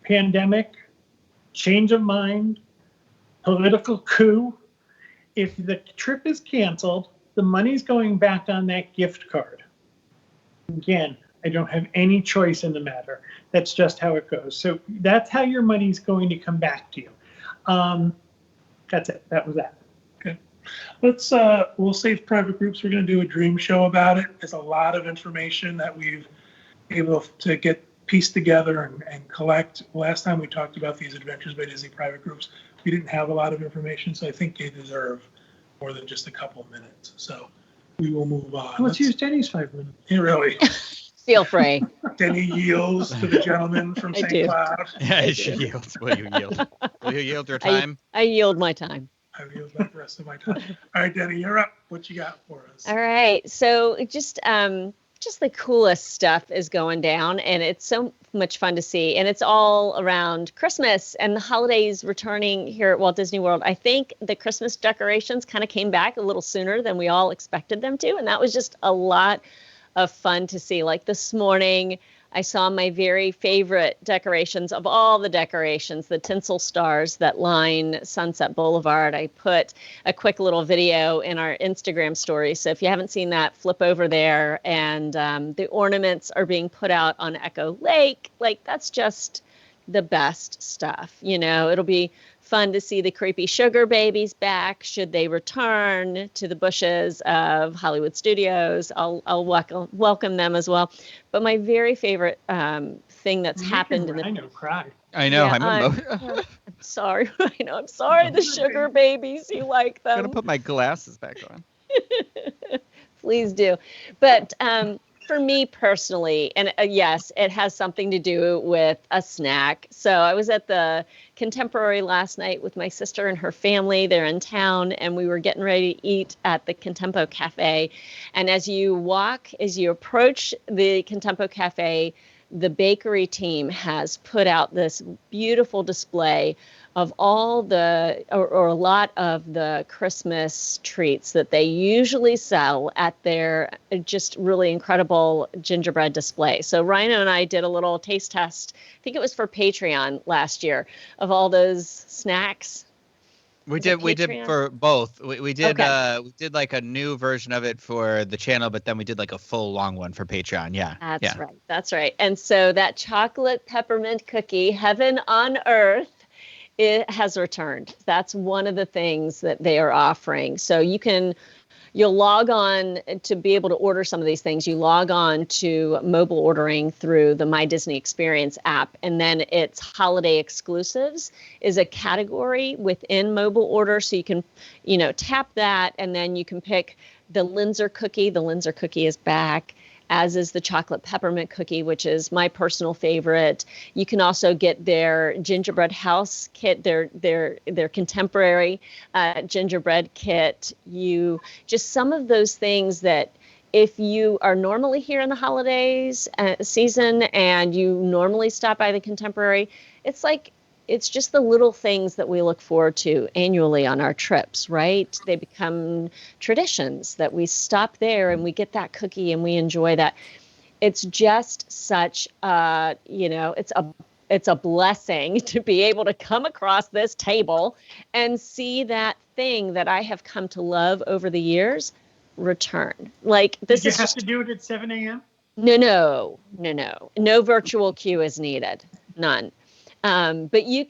pandemic, change of mind, political coup, if the trip is canceled, the money's going back on that gift card. Again, I don't have any choice in the matter. That's just how it goes. So that's how your money's going to come back to you. That's it. That was that. Okay. We'll save private groups. We're going to do a dream show about it. There's a lot of information that we've able to get pieced together and collect. Last time we talked about these Adventures by Disney private groups, we didn't have a lot of information, so I think they deserve more than just a couple of minutes. So we will move on. Let's use Jenny's 5 minutes. Yeah, really. Feel free. Denny yields to the gentleman from I St. do. Cloud. Yeah, I she do. yields. Will you yield? Will you yield your time? I yield my time. I yield back the rest of my time. All right, Denny, you're up. What you got for us? All right. So just the coolest stuff is going down, and it's so much fun to see. And it's all around Christmas and the holidays returning here at Walt Disney World. I think the Christmas decorations kind of came back a little sooner than we all expected them to, and that was just a lot of fun to see. Like this morning, I saw my very favorite decorations of all the decorations, the tinsel stars that line Sunset Boulevard. I put a quick little video in our Instagram story. So if you haven't seen that, flip over there. And the ornaments are being put out on Echo Lake. Like, that's just the best stuff. You know, it'll be fun to see the creepy sugar babies back should they return to the bushes of Hollywood Studios. I'll welcome them as well. But my very favorite thing that's happened in the Rhino cry. I know. Yeah, I'm sorry. I'm sorry. The sugar babies, you like them. gonna put my glasses back on. Please do. But for me personally, and yes, it has something to do with a snack. So I was at the Contemporary last night with my sister and her family. They're in town, and we were getting ready to eat at the Contempo Cafe. And as you approach the Contempo Cafe, the bakery team has put out this beautiful display of all or a lot of the Christmas treats that they usually sell at their just really incredible gingerbread display. So Rhino and I did a little taste test. I think it was for Patreon last year, of all those snacks. We did for both. We did like a new version of it for the channel, but then we did like a full long one for Patreon. Yeah. That's right. And so that chocolate peppermint cookie, Heaven on Earth, it has returned. That's one of the things that they are offering. So you'll log on to be able to order some of these things. You log on to mobile ordering through the My Disney Experience app, and then it's holiday exclusives is a category within mobile order. So you can, tap that, and then you can pick the Linzer cookie. The Linzer cookie is back, as is the chocolate peppermint cookie, which is my personal favorite. You can also get their gingerbread house kit, their contemporary gingerbread kit. Just some of those things that if you are normally here in the holidays season and you normally stop by the Contemporary, it's just the little things that we look forward to annually on our trips, right? They become traditions that we stop there and we get that cookie and we enjoy that. It's just such it's a blessing to be able to come across this table and see that thing that I have come to love over the years return. Like, this is just to do it at 7 a.m.? No virtual queue is needed. None. But you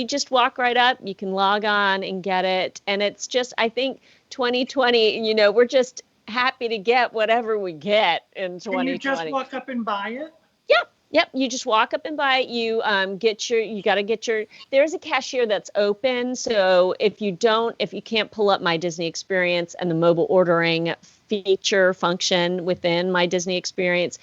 just walk right up, you can log on and get it. And it's just, I think 2020, we're just happy to get whatever we get in 2020. Can you just walk up and buy it? Yep. You just walk up and buy it. You there's a cashier that's open. So if you can't pull up My Disney Experience and the mobile ordering feature function within My Disney Experience,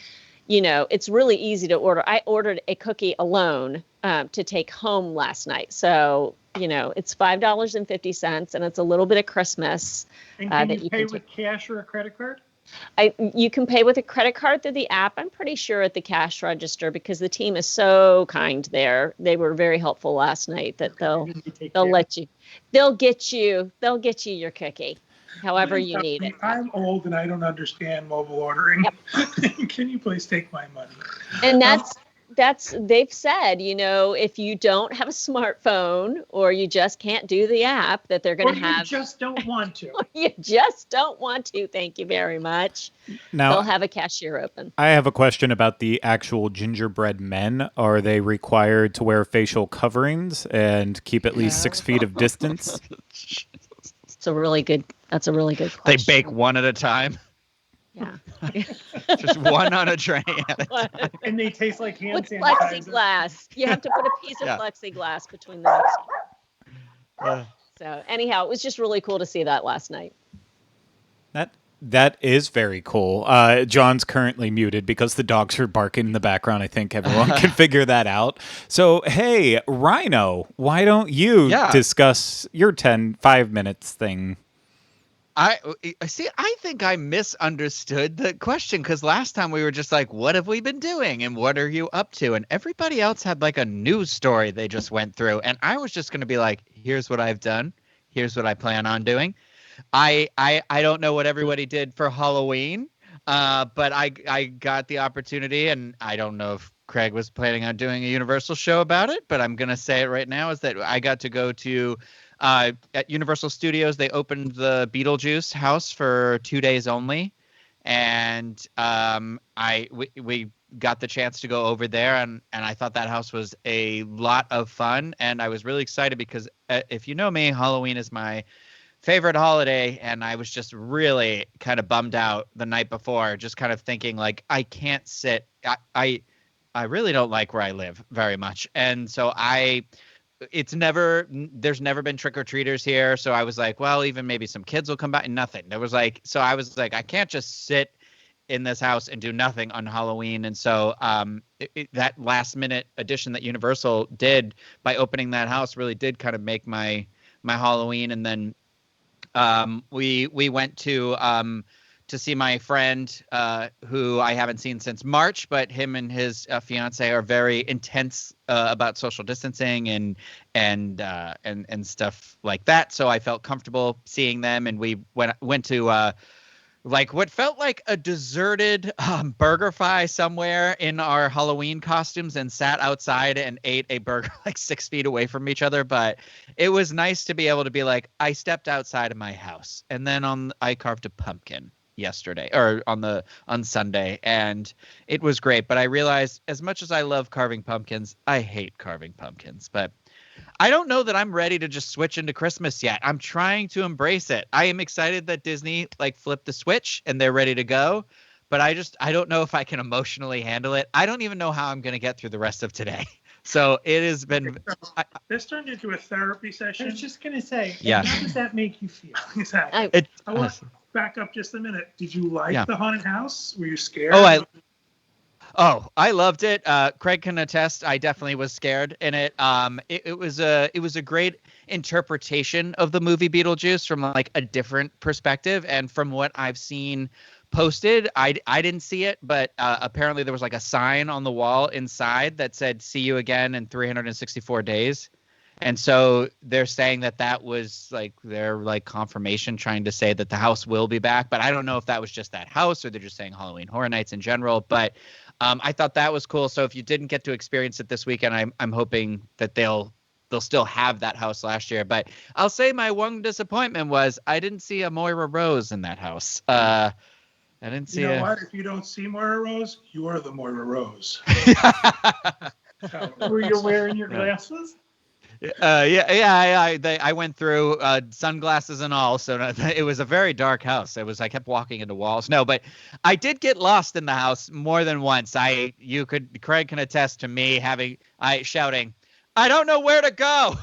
it's really easy to order. I ordered a cookie alone to take home last night. So, it's $5.50 and it's a little bit of Christmas. And can you pay with cash or a credit card? You can pay with a credit card through the app. I'm pretty sure at the cash register, because the team is so kind there. They were very helpful last night that they'll get you your cookie however you need it. I'm old and I don't understand mobile ordering. Yep. Can you please take my money? And they've said, if you don't have a smartphone or you just can't do the app, that they're going to have. You just don't want to. You just don't want to. Thank you very much. Now, they'll have a cashier open. I have a question about the actual gingerbread men. Are they required to wear facial coverings and keep at least 6 feet of distance? That's a really good question. They bake one at a time. Yeah. Just one on a tray at a time. And they taste like hand with sanitizer. Plexiglass. You have to put a piece of plexiglass between the mixer. So anyhow, it was just really cool to see that last night. That is very cool. John's currently muted because the dogs are barking in the background. I think everyone can figure that out. So, hey, Rhino, why don't you discuss your 5 minutes thing? I see. I think I misunderstood the question because last time we were just like, "What have we been doing?" and "What are you up to?" and everybody else had like a news story they just went through, and I was just going to be like, "Here's what I've done. Here's what I plan on doing." I don't know what everybody did for Halloween, but I got the opportunity, and I don't know if Craig was planning on doing a Universal show about it, but I'm going to say it right now is that I got to go to at Universal Studios. They opened the Beetlejuice house for 2 days only, and we got the chance to go over there, and I thought that house was a lot of fun, and I was really excited because if you know me, Halloween is my favorite holiday, and I was just really kind of bummed out the night before, just kind of thinking like I can't sit. I really don't like where I live very much, and so there's never been trick-or-treaters here, so I was like, well, even maybe some kids will come by, and nothing. There was like, so I was like, I can't just sit in this house and do nothing on Halloween. And so that last minute addition that Universal did by opening that house really did kind of make my Halloween. And then we went to see my friend who I haven't seen since March, but him and his fiance are very intense about social distancing and stuff like that. So I felt comfortable seeing them, and we went to like what felt like a deserted BurgerFi somewhere in our Halloween costumes, and sat outside and ate a burger like 6 feet away from each other. But it was nice to be able to be like, I stepped outside of my house, and then I carved a pumpkin yesterday or on Sunday, and it was great. But I realized as much as I love carving pumpkins, I hate carving pumpkins. But I don't know that I'm ready to just switch into Christmas yet. I'm trying to embrace it. I am excited that Disney like flipped the switch and they're ready to go, but I don't know if I can emotionally handle it. I don't even know how I'm going to get through the rest of today. So it has been. This turned into a therapy I session. was just gonna say, Yeah. how does that make you feel? Exactly. I want to back up just a minute. Did you like the haunted house? Were you scared? I loved it. Craig can attest. I definitely was scared in it. It was a great interpretation of the movie Beetlejuice from like a different perspective. And from what I've seen posted, I didn't see it, but apparently there was like a sign on the wall inside that said "See you again in 364 days." And so they're saying that was like their like confirmation, trying to say that the house will be back. But I don't know if that was just that house or they're just saying Halloween Horror Nights in general. But I thought that was cool. So if you didn't get to experience it this weekend, I'm hoping that they'll still have that house last year. But I'll say my one disappointment was I didn't see a Moira Rose in that house. I didn't see. You know what? If you don't see Moira Rose, you are the Moira Rose. Were you wearing your glasses? I went through sunglasses and all, so it was a very dark house. I kept walking into walls. No, but I did get lost in the house more than once. Craig can attest to me shouting, "I don't know where to go."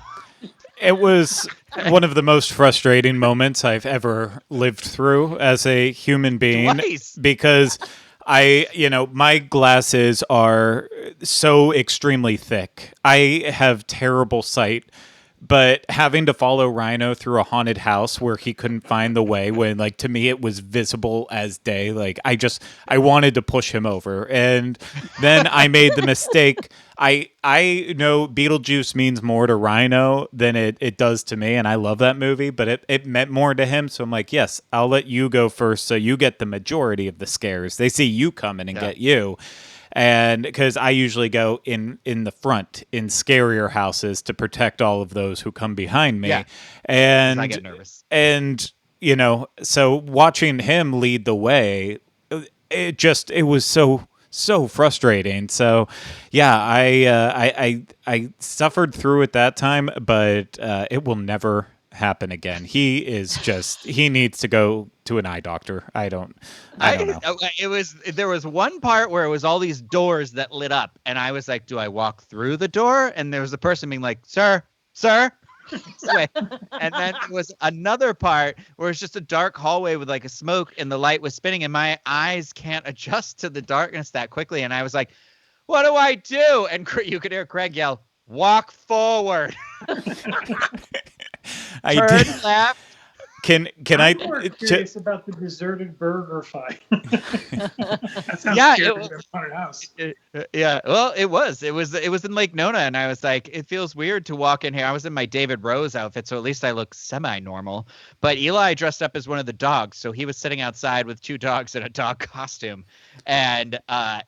It was one of the most frustrating moments I've ever lived through as a human being. Twice. Because my glasses are so extremely thick. I have terrible sight, but having to follow Rhino through a haunted house where he couldn't find the way, when like to me it was visible as day, like I wanted to push him over. And then I made the mistake. I know Beetlejuice means more to Rhino than it does to me, and I love that movie, but it meant more to him. So I'm like, yes, I'll let you go first so you get the majority of the scares. They see you coming and get you. And because I usually go in the front in scarier houses to protect all of those who come behind me. Yeah. And I get nervous. And so watching him lead the way, it was so frustrating. So yeah, I suffered through it that time, but it will never happen again. He needs to go to an eye doctor. I don't know. There was one part where it was all these doors that lit up, and I was like, do I walk through the door? And there was a person being like, sir. way. And then there was another part where it's just a dark hallway with like a smoke and the light was spinning and my eyes can't adjust to the darkness that quickly. And I was like, what do I do? And you could hear Craig yell, walk forward. I Turn did. left. Can I'm I? more curious about the deserted burger fight. That sounds Yeah, scary it than was- a haunted house. Yeah, well, it was in Lake Nona, and I was like, it feels weird to walk in here. I was in my David Rose outfit, so at least I look semi-normal. But Eli dressed up as one of the dogs, so he was sitting outside with 2 dogs in a dog costume, and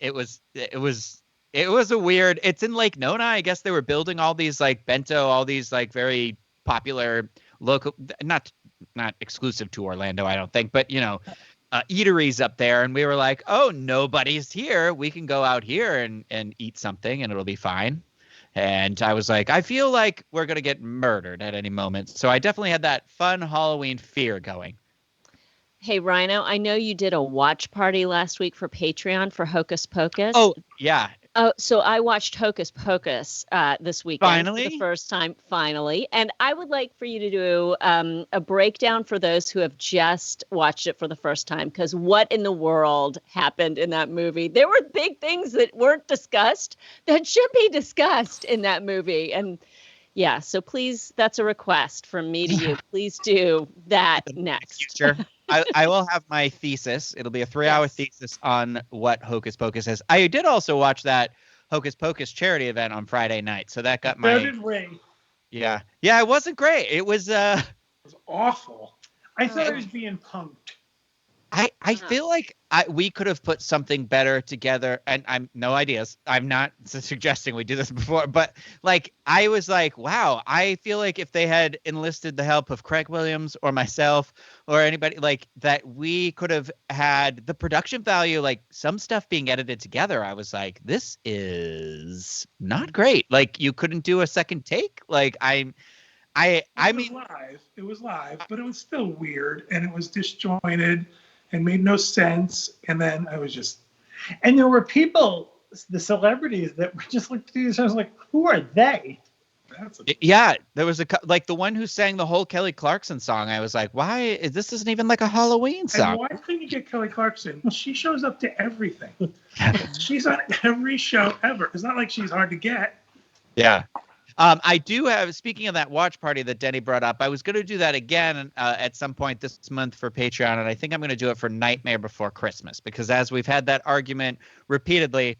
it was a weird. It's in Lake Nona. I guess they were building all these like bento, all these like very popular local, not exclusive to Orlando, I don't think, but eateries up there, and we were like, oh, nobody's here, we can go out here and eat something and it'll be fine. And I was like, I feel like we're gonna get murdered at any moment, so I definitely had that fun Halloween fear going. Hey, Rhino, I know you did a watch party last week for Patreon for Hocus Pocus. Oh yeah. Oh, so I watched Hocus Pocus this weekend for Finally? the first time, finally. And I would like for you to do a breakdown for those who have just watched it for the first time, because what in the world happened in that movie? There were big things that weren't discussed that should be discussed in that movie. And yeah, so please, that's a request from me to you. Please do that next. Future. I will have my thesis. It'll be a 3-hour Yes. thesis on what Hocus Pocus is. I did also watch that Hocus Pocus charity event on Friday night, so that got So my did Ray. yeah. It wasn't great. It was It was awful. I thought I was being punked. I feel like we could have put something better together, and I'm no ideas. I'm not suggesting we do this before, but like I was like, wow, I feel like if they had enlisted the help of Craig Williams or myself or anybody like that, we could have had the production value, like some stuff being edited together. I was like, this is not great. Like you couldn't do a second take. Like I mean, It was live, but it was still weird and it was disjointed and made no sense. And then I was just, And there were people, the celebrities, that were just looked at these. I was like, who are they? that's a, yeah, there was like the one who sang the whole Kelly Clarkson song. I was like, why is this isn't even like a Halloween and song? why couldn't you get Kelly Clarkson? She shows up to everything. She's on every show ever. It's not like she's hard to get. Yeah. I do have, speaking of that watch party that Denny brought up, I was going to do that again at some point this month for Patreon, and I think I'm going to do it for Nightmare Before Christmas, because as we've had that argument repeatedly,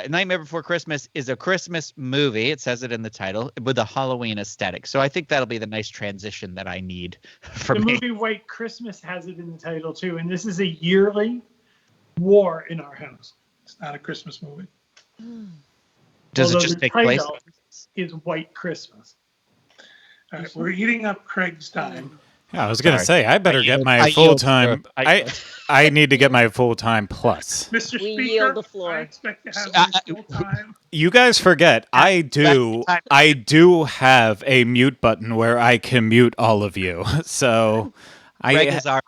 Nightmare Before Christmas is a Christmas movie, it says it in the title, with a Halloween aesthetic. So I think that'll be the nice transition that I need for The me. movie White Christmas has it in the title too, and this is a yearly war in our house. It's not a Christmas movie. Does it Although just the take place? title is White Christmas. All right, we're eating up Craig's time. Yeah, I was gonna Sorry. say I better get yield- my I yield, full time. sir. I yield. I need to get my full time plus. Mr. We Speaker, yield the floor. I expect to have my full time. You guys forget I do time. I do have a mute button where I can mute all of you. So Greg I is our,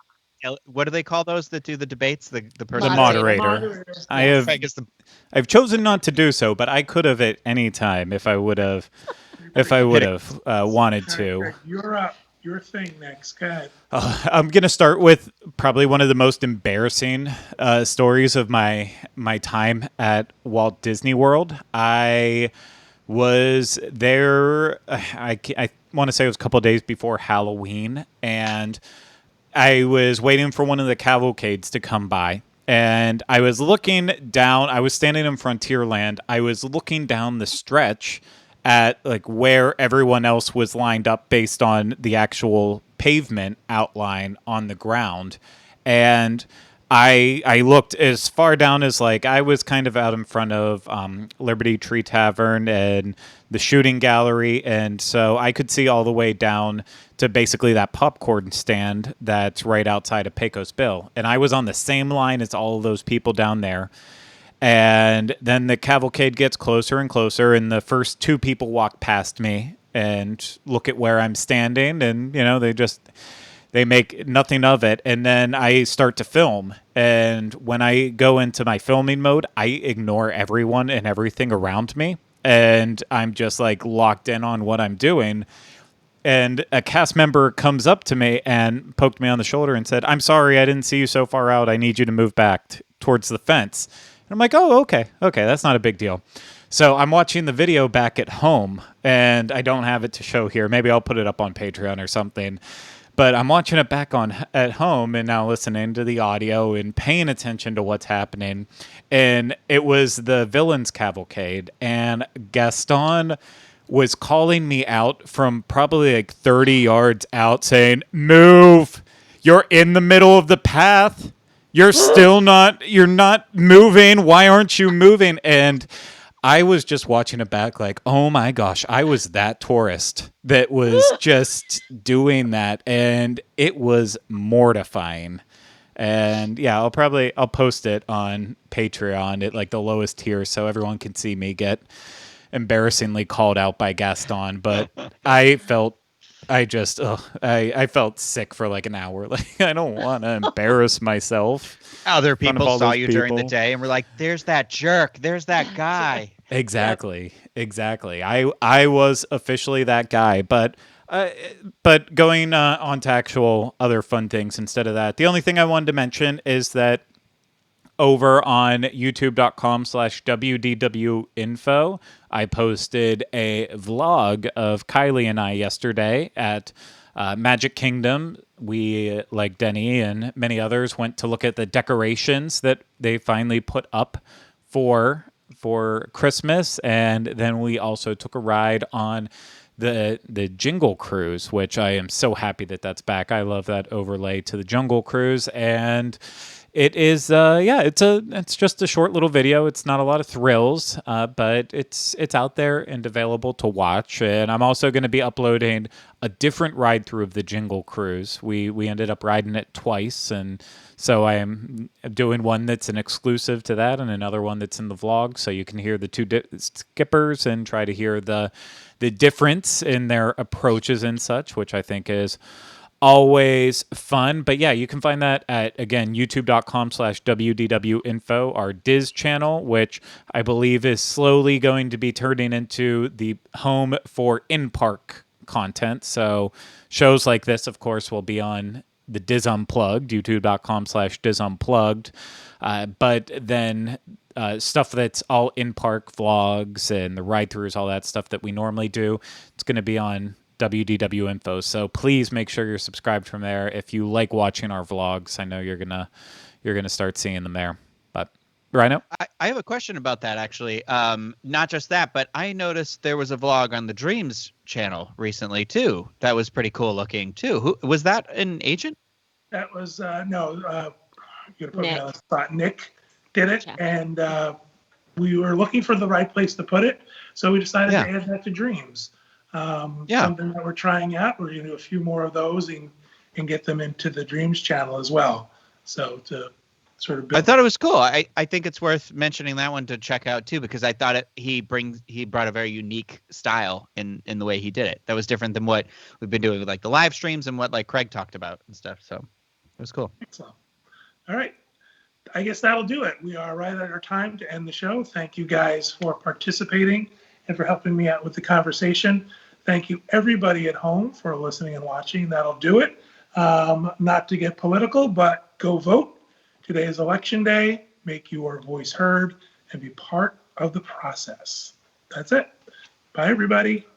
what do they call those that do the debates? The person. the Moderator. moderator. I have Greg is the I've chosen not to do so, but I could have at any time if I would have wanted All to. right, Greg, you're up. Your thing next. Go ahead. I'm gonna start with probably one of the most embarrassing stories of my time at Walt Disney World. I was there. I want to say it was a couple of days before Halloween, and I was waiting for one of the cavalcades to come by. And I was looking down. I was standing in Frontierland. I was looking down the stretch at like where everyone else was lined up based on the actual pavement outline on the ground. And I looked as far down as like I was kind of out in front of Liberty Tree Tavern and the shooting gallery. And so I could see all the way down to basically that popcorn stand that's right outside of Pecos Bill. And I was on the same line as all of those people down there. And then the cavalcade gets closer and closer, and the first 2 people walk past me and look at where I'm standing, and they make nothing of it. And then I start to film, and when I go into my filming mode, I ignore everyone and everything around me, and I'm just like locked in on what I'm doing. and a cast member comes up to me and poked me on the shoulder and said, "I'm sorry, I didn't see you so far out. I need you to move back towards the fence." And I'm like, "Oh, okay, that's not a big deal." So I'm watching the video back at home, and I don't have it to show here. Maybe I'll put it up on Patreon or something. But I'm watching it back at home and now listening to the audio and paying attention to what's happening. And it was the villains cavalcade, and Gaston was calling me out from probably like 30 yards out saying, "Move, you're in the middle of the path. You're not moving. Why aren't you moving?" And I was just watching it back like, oh my gosh, I was that tourist that was just doing that, and it was mortifying. And yeah, I'll post it on Patreon at like the lowest tier so everyone can see me get embarrassingly called out by Gaston. But I felt sick for like an hour. Like, I don't want to embarrass myself. Other people saw you during the people. day and were like, "There's that jerk. There's that guy." Exactly. I was officially that guy, but going on to actual other fun things instead of that. The only thing I wanted to mention is that over on youtube.com/WDWinfo, I posted a vlog of Kylie and I yesterday at Magic Kingdom. We, like Denny and many others, went to look at the decorations that they finally put up for Christmas, and then we also took a ride on the Jingle Cruise, which I am so happy that that's back. I love that overlay to the Jungle Cruise, and it is it's just a short little video. It's not a lot of thrills, but it's out there and available to watch. And I'm also going to be uploading a different ride through of the Jingle Cruise. We ended up riding it twice, and so I am doing one that's an exclusive to that and another one that's in the vlog, so you can hear the two skippers and try to hear the difference in their approaches and such, which I think is always fun. But yeah, you can find that at, again, youtube.com/WDWinfo, our Diz channel, which I believe is slowly going to be turning into the home for in-park content. So shows like this, of course, will be on the Diz Unplugged, youtube.com/Diz Unplugged. But then stuff that's all in-park vlogs and the ride-throughs, all that stuff that we normally do, it's going to be on WDW Info. So please make sure you're subscribed from there. If you like watching our vlogs, I know you're gonna start seeing them there. But Rhino, I have a question about that, actually. Not just that, but I noticed there was a vlog on the Dreams channel recently too. That was pretty cool looking too. Who was that? An agent? That was you're gonna put me on the spot. Nick did it, and we were looking for the right place to put it, so we decided to add that to Dreams. Something that we're trying out. We're going to do a few more of those and get them into the Dreams channel as well. So to sort of build. I thought it was cool. I think it's worth mentioning that one to check out too, because I thought he brought a very unique style in the way he did it. That was different than what we've been doing with like the live streams and what like Craig talked about and stuff. So it was cool. Excellent. All right. I guess that'll do it. We are right at our time to end the show. Thank you guys for participating and for helping me out with the conversation. Thank you, everybody at home, for listening and watching. That'll do it. Not to get political, but go vote. Today is Election Day. Make your voice heard and be part of the process. That's it. Bye, everybody.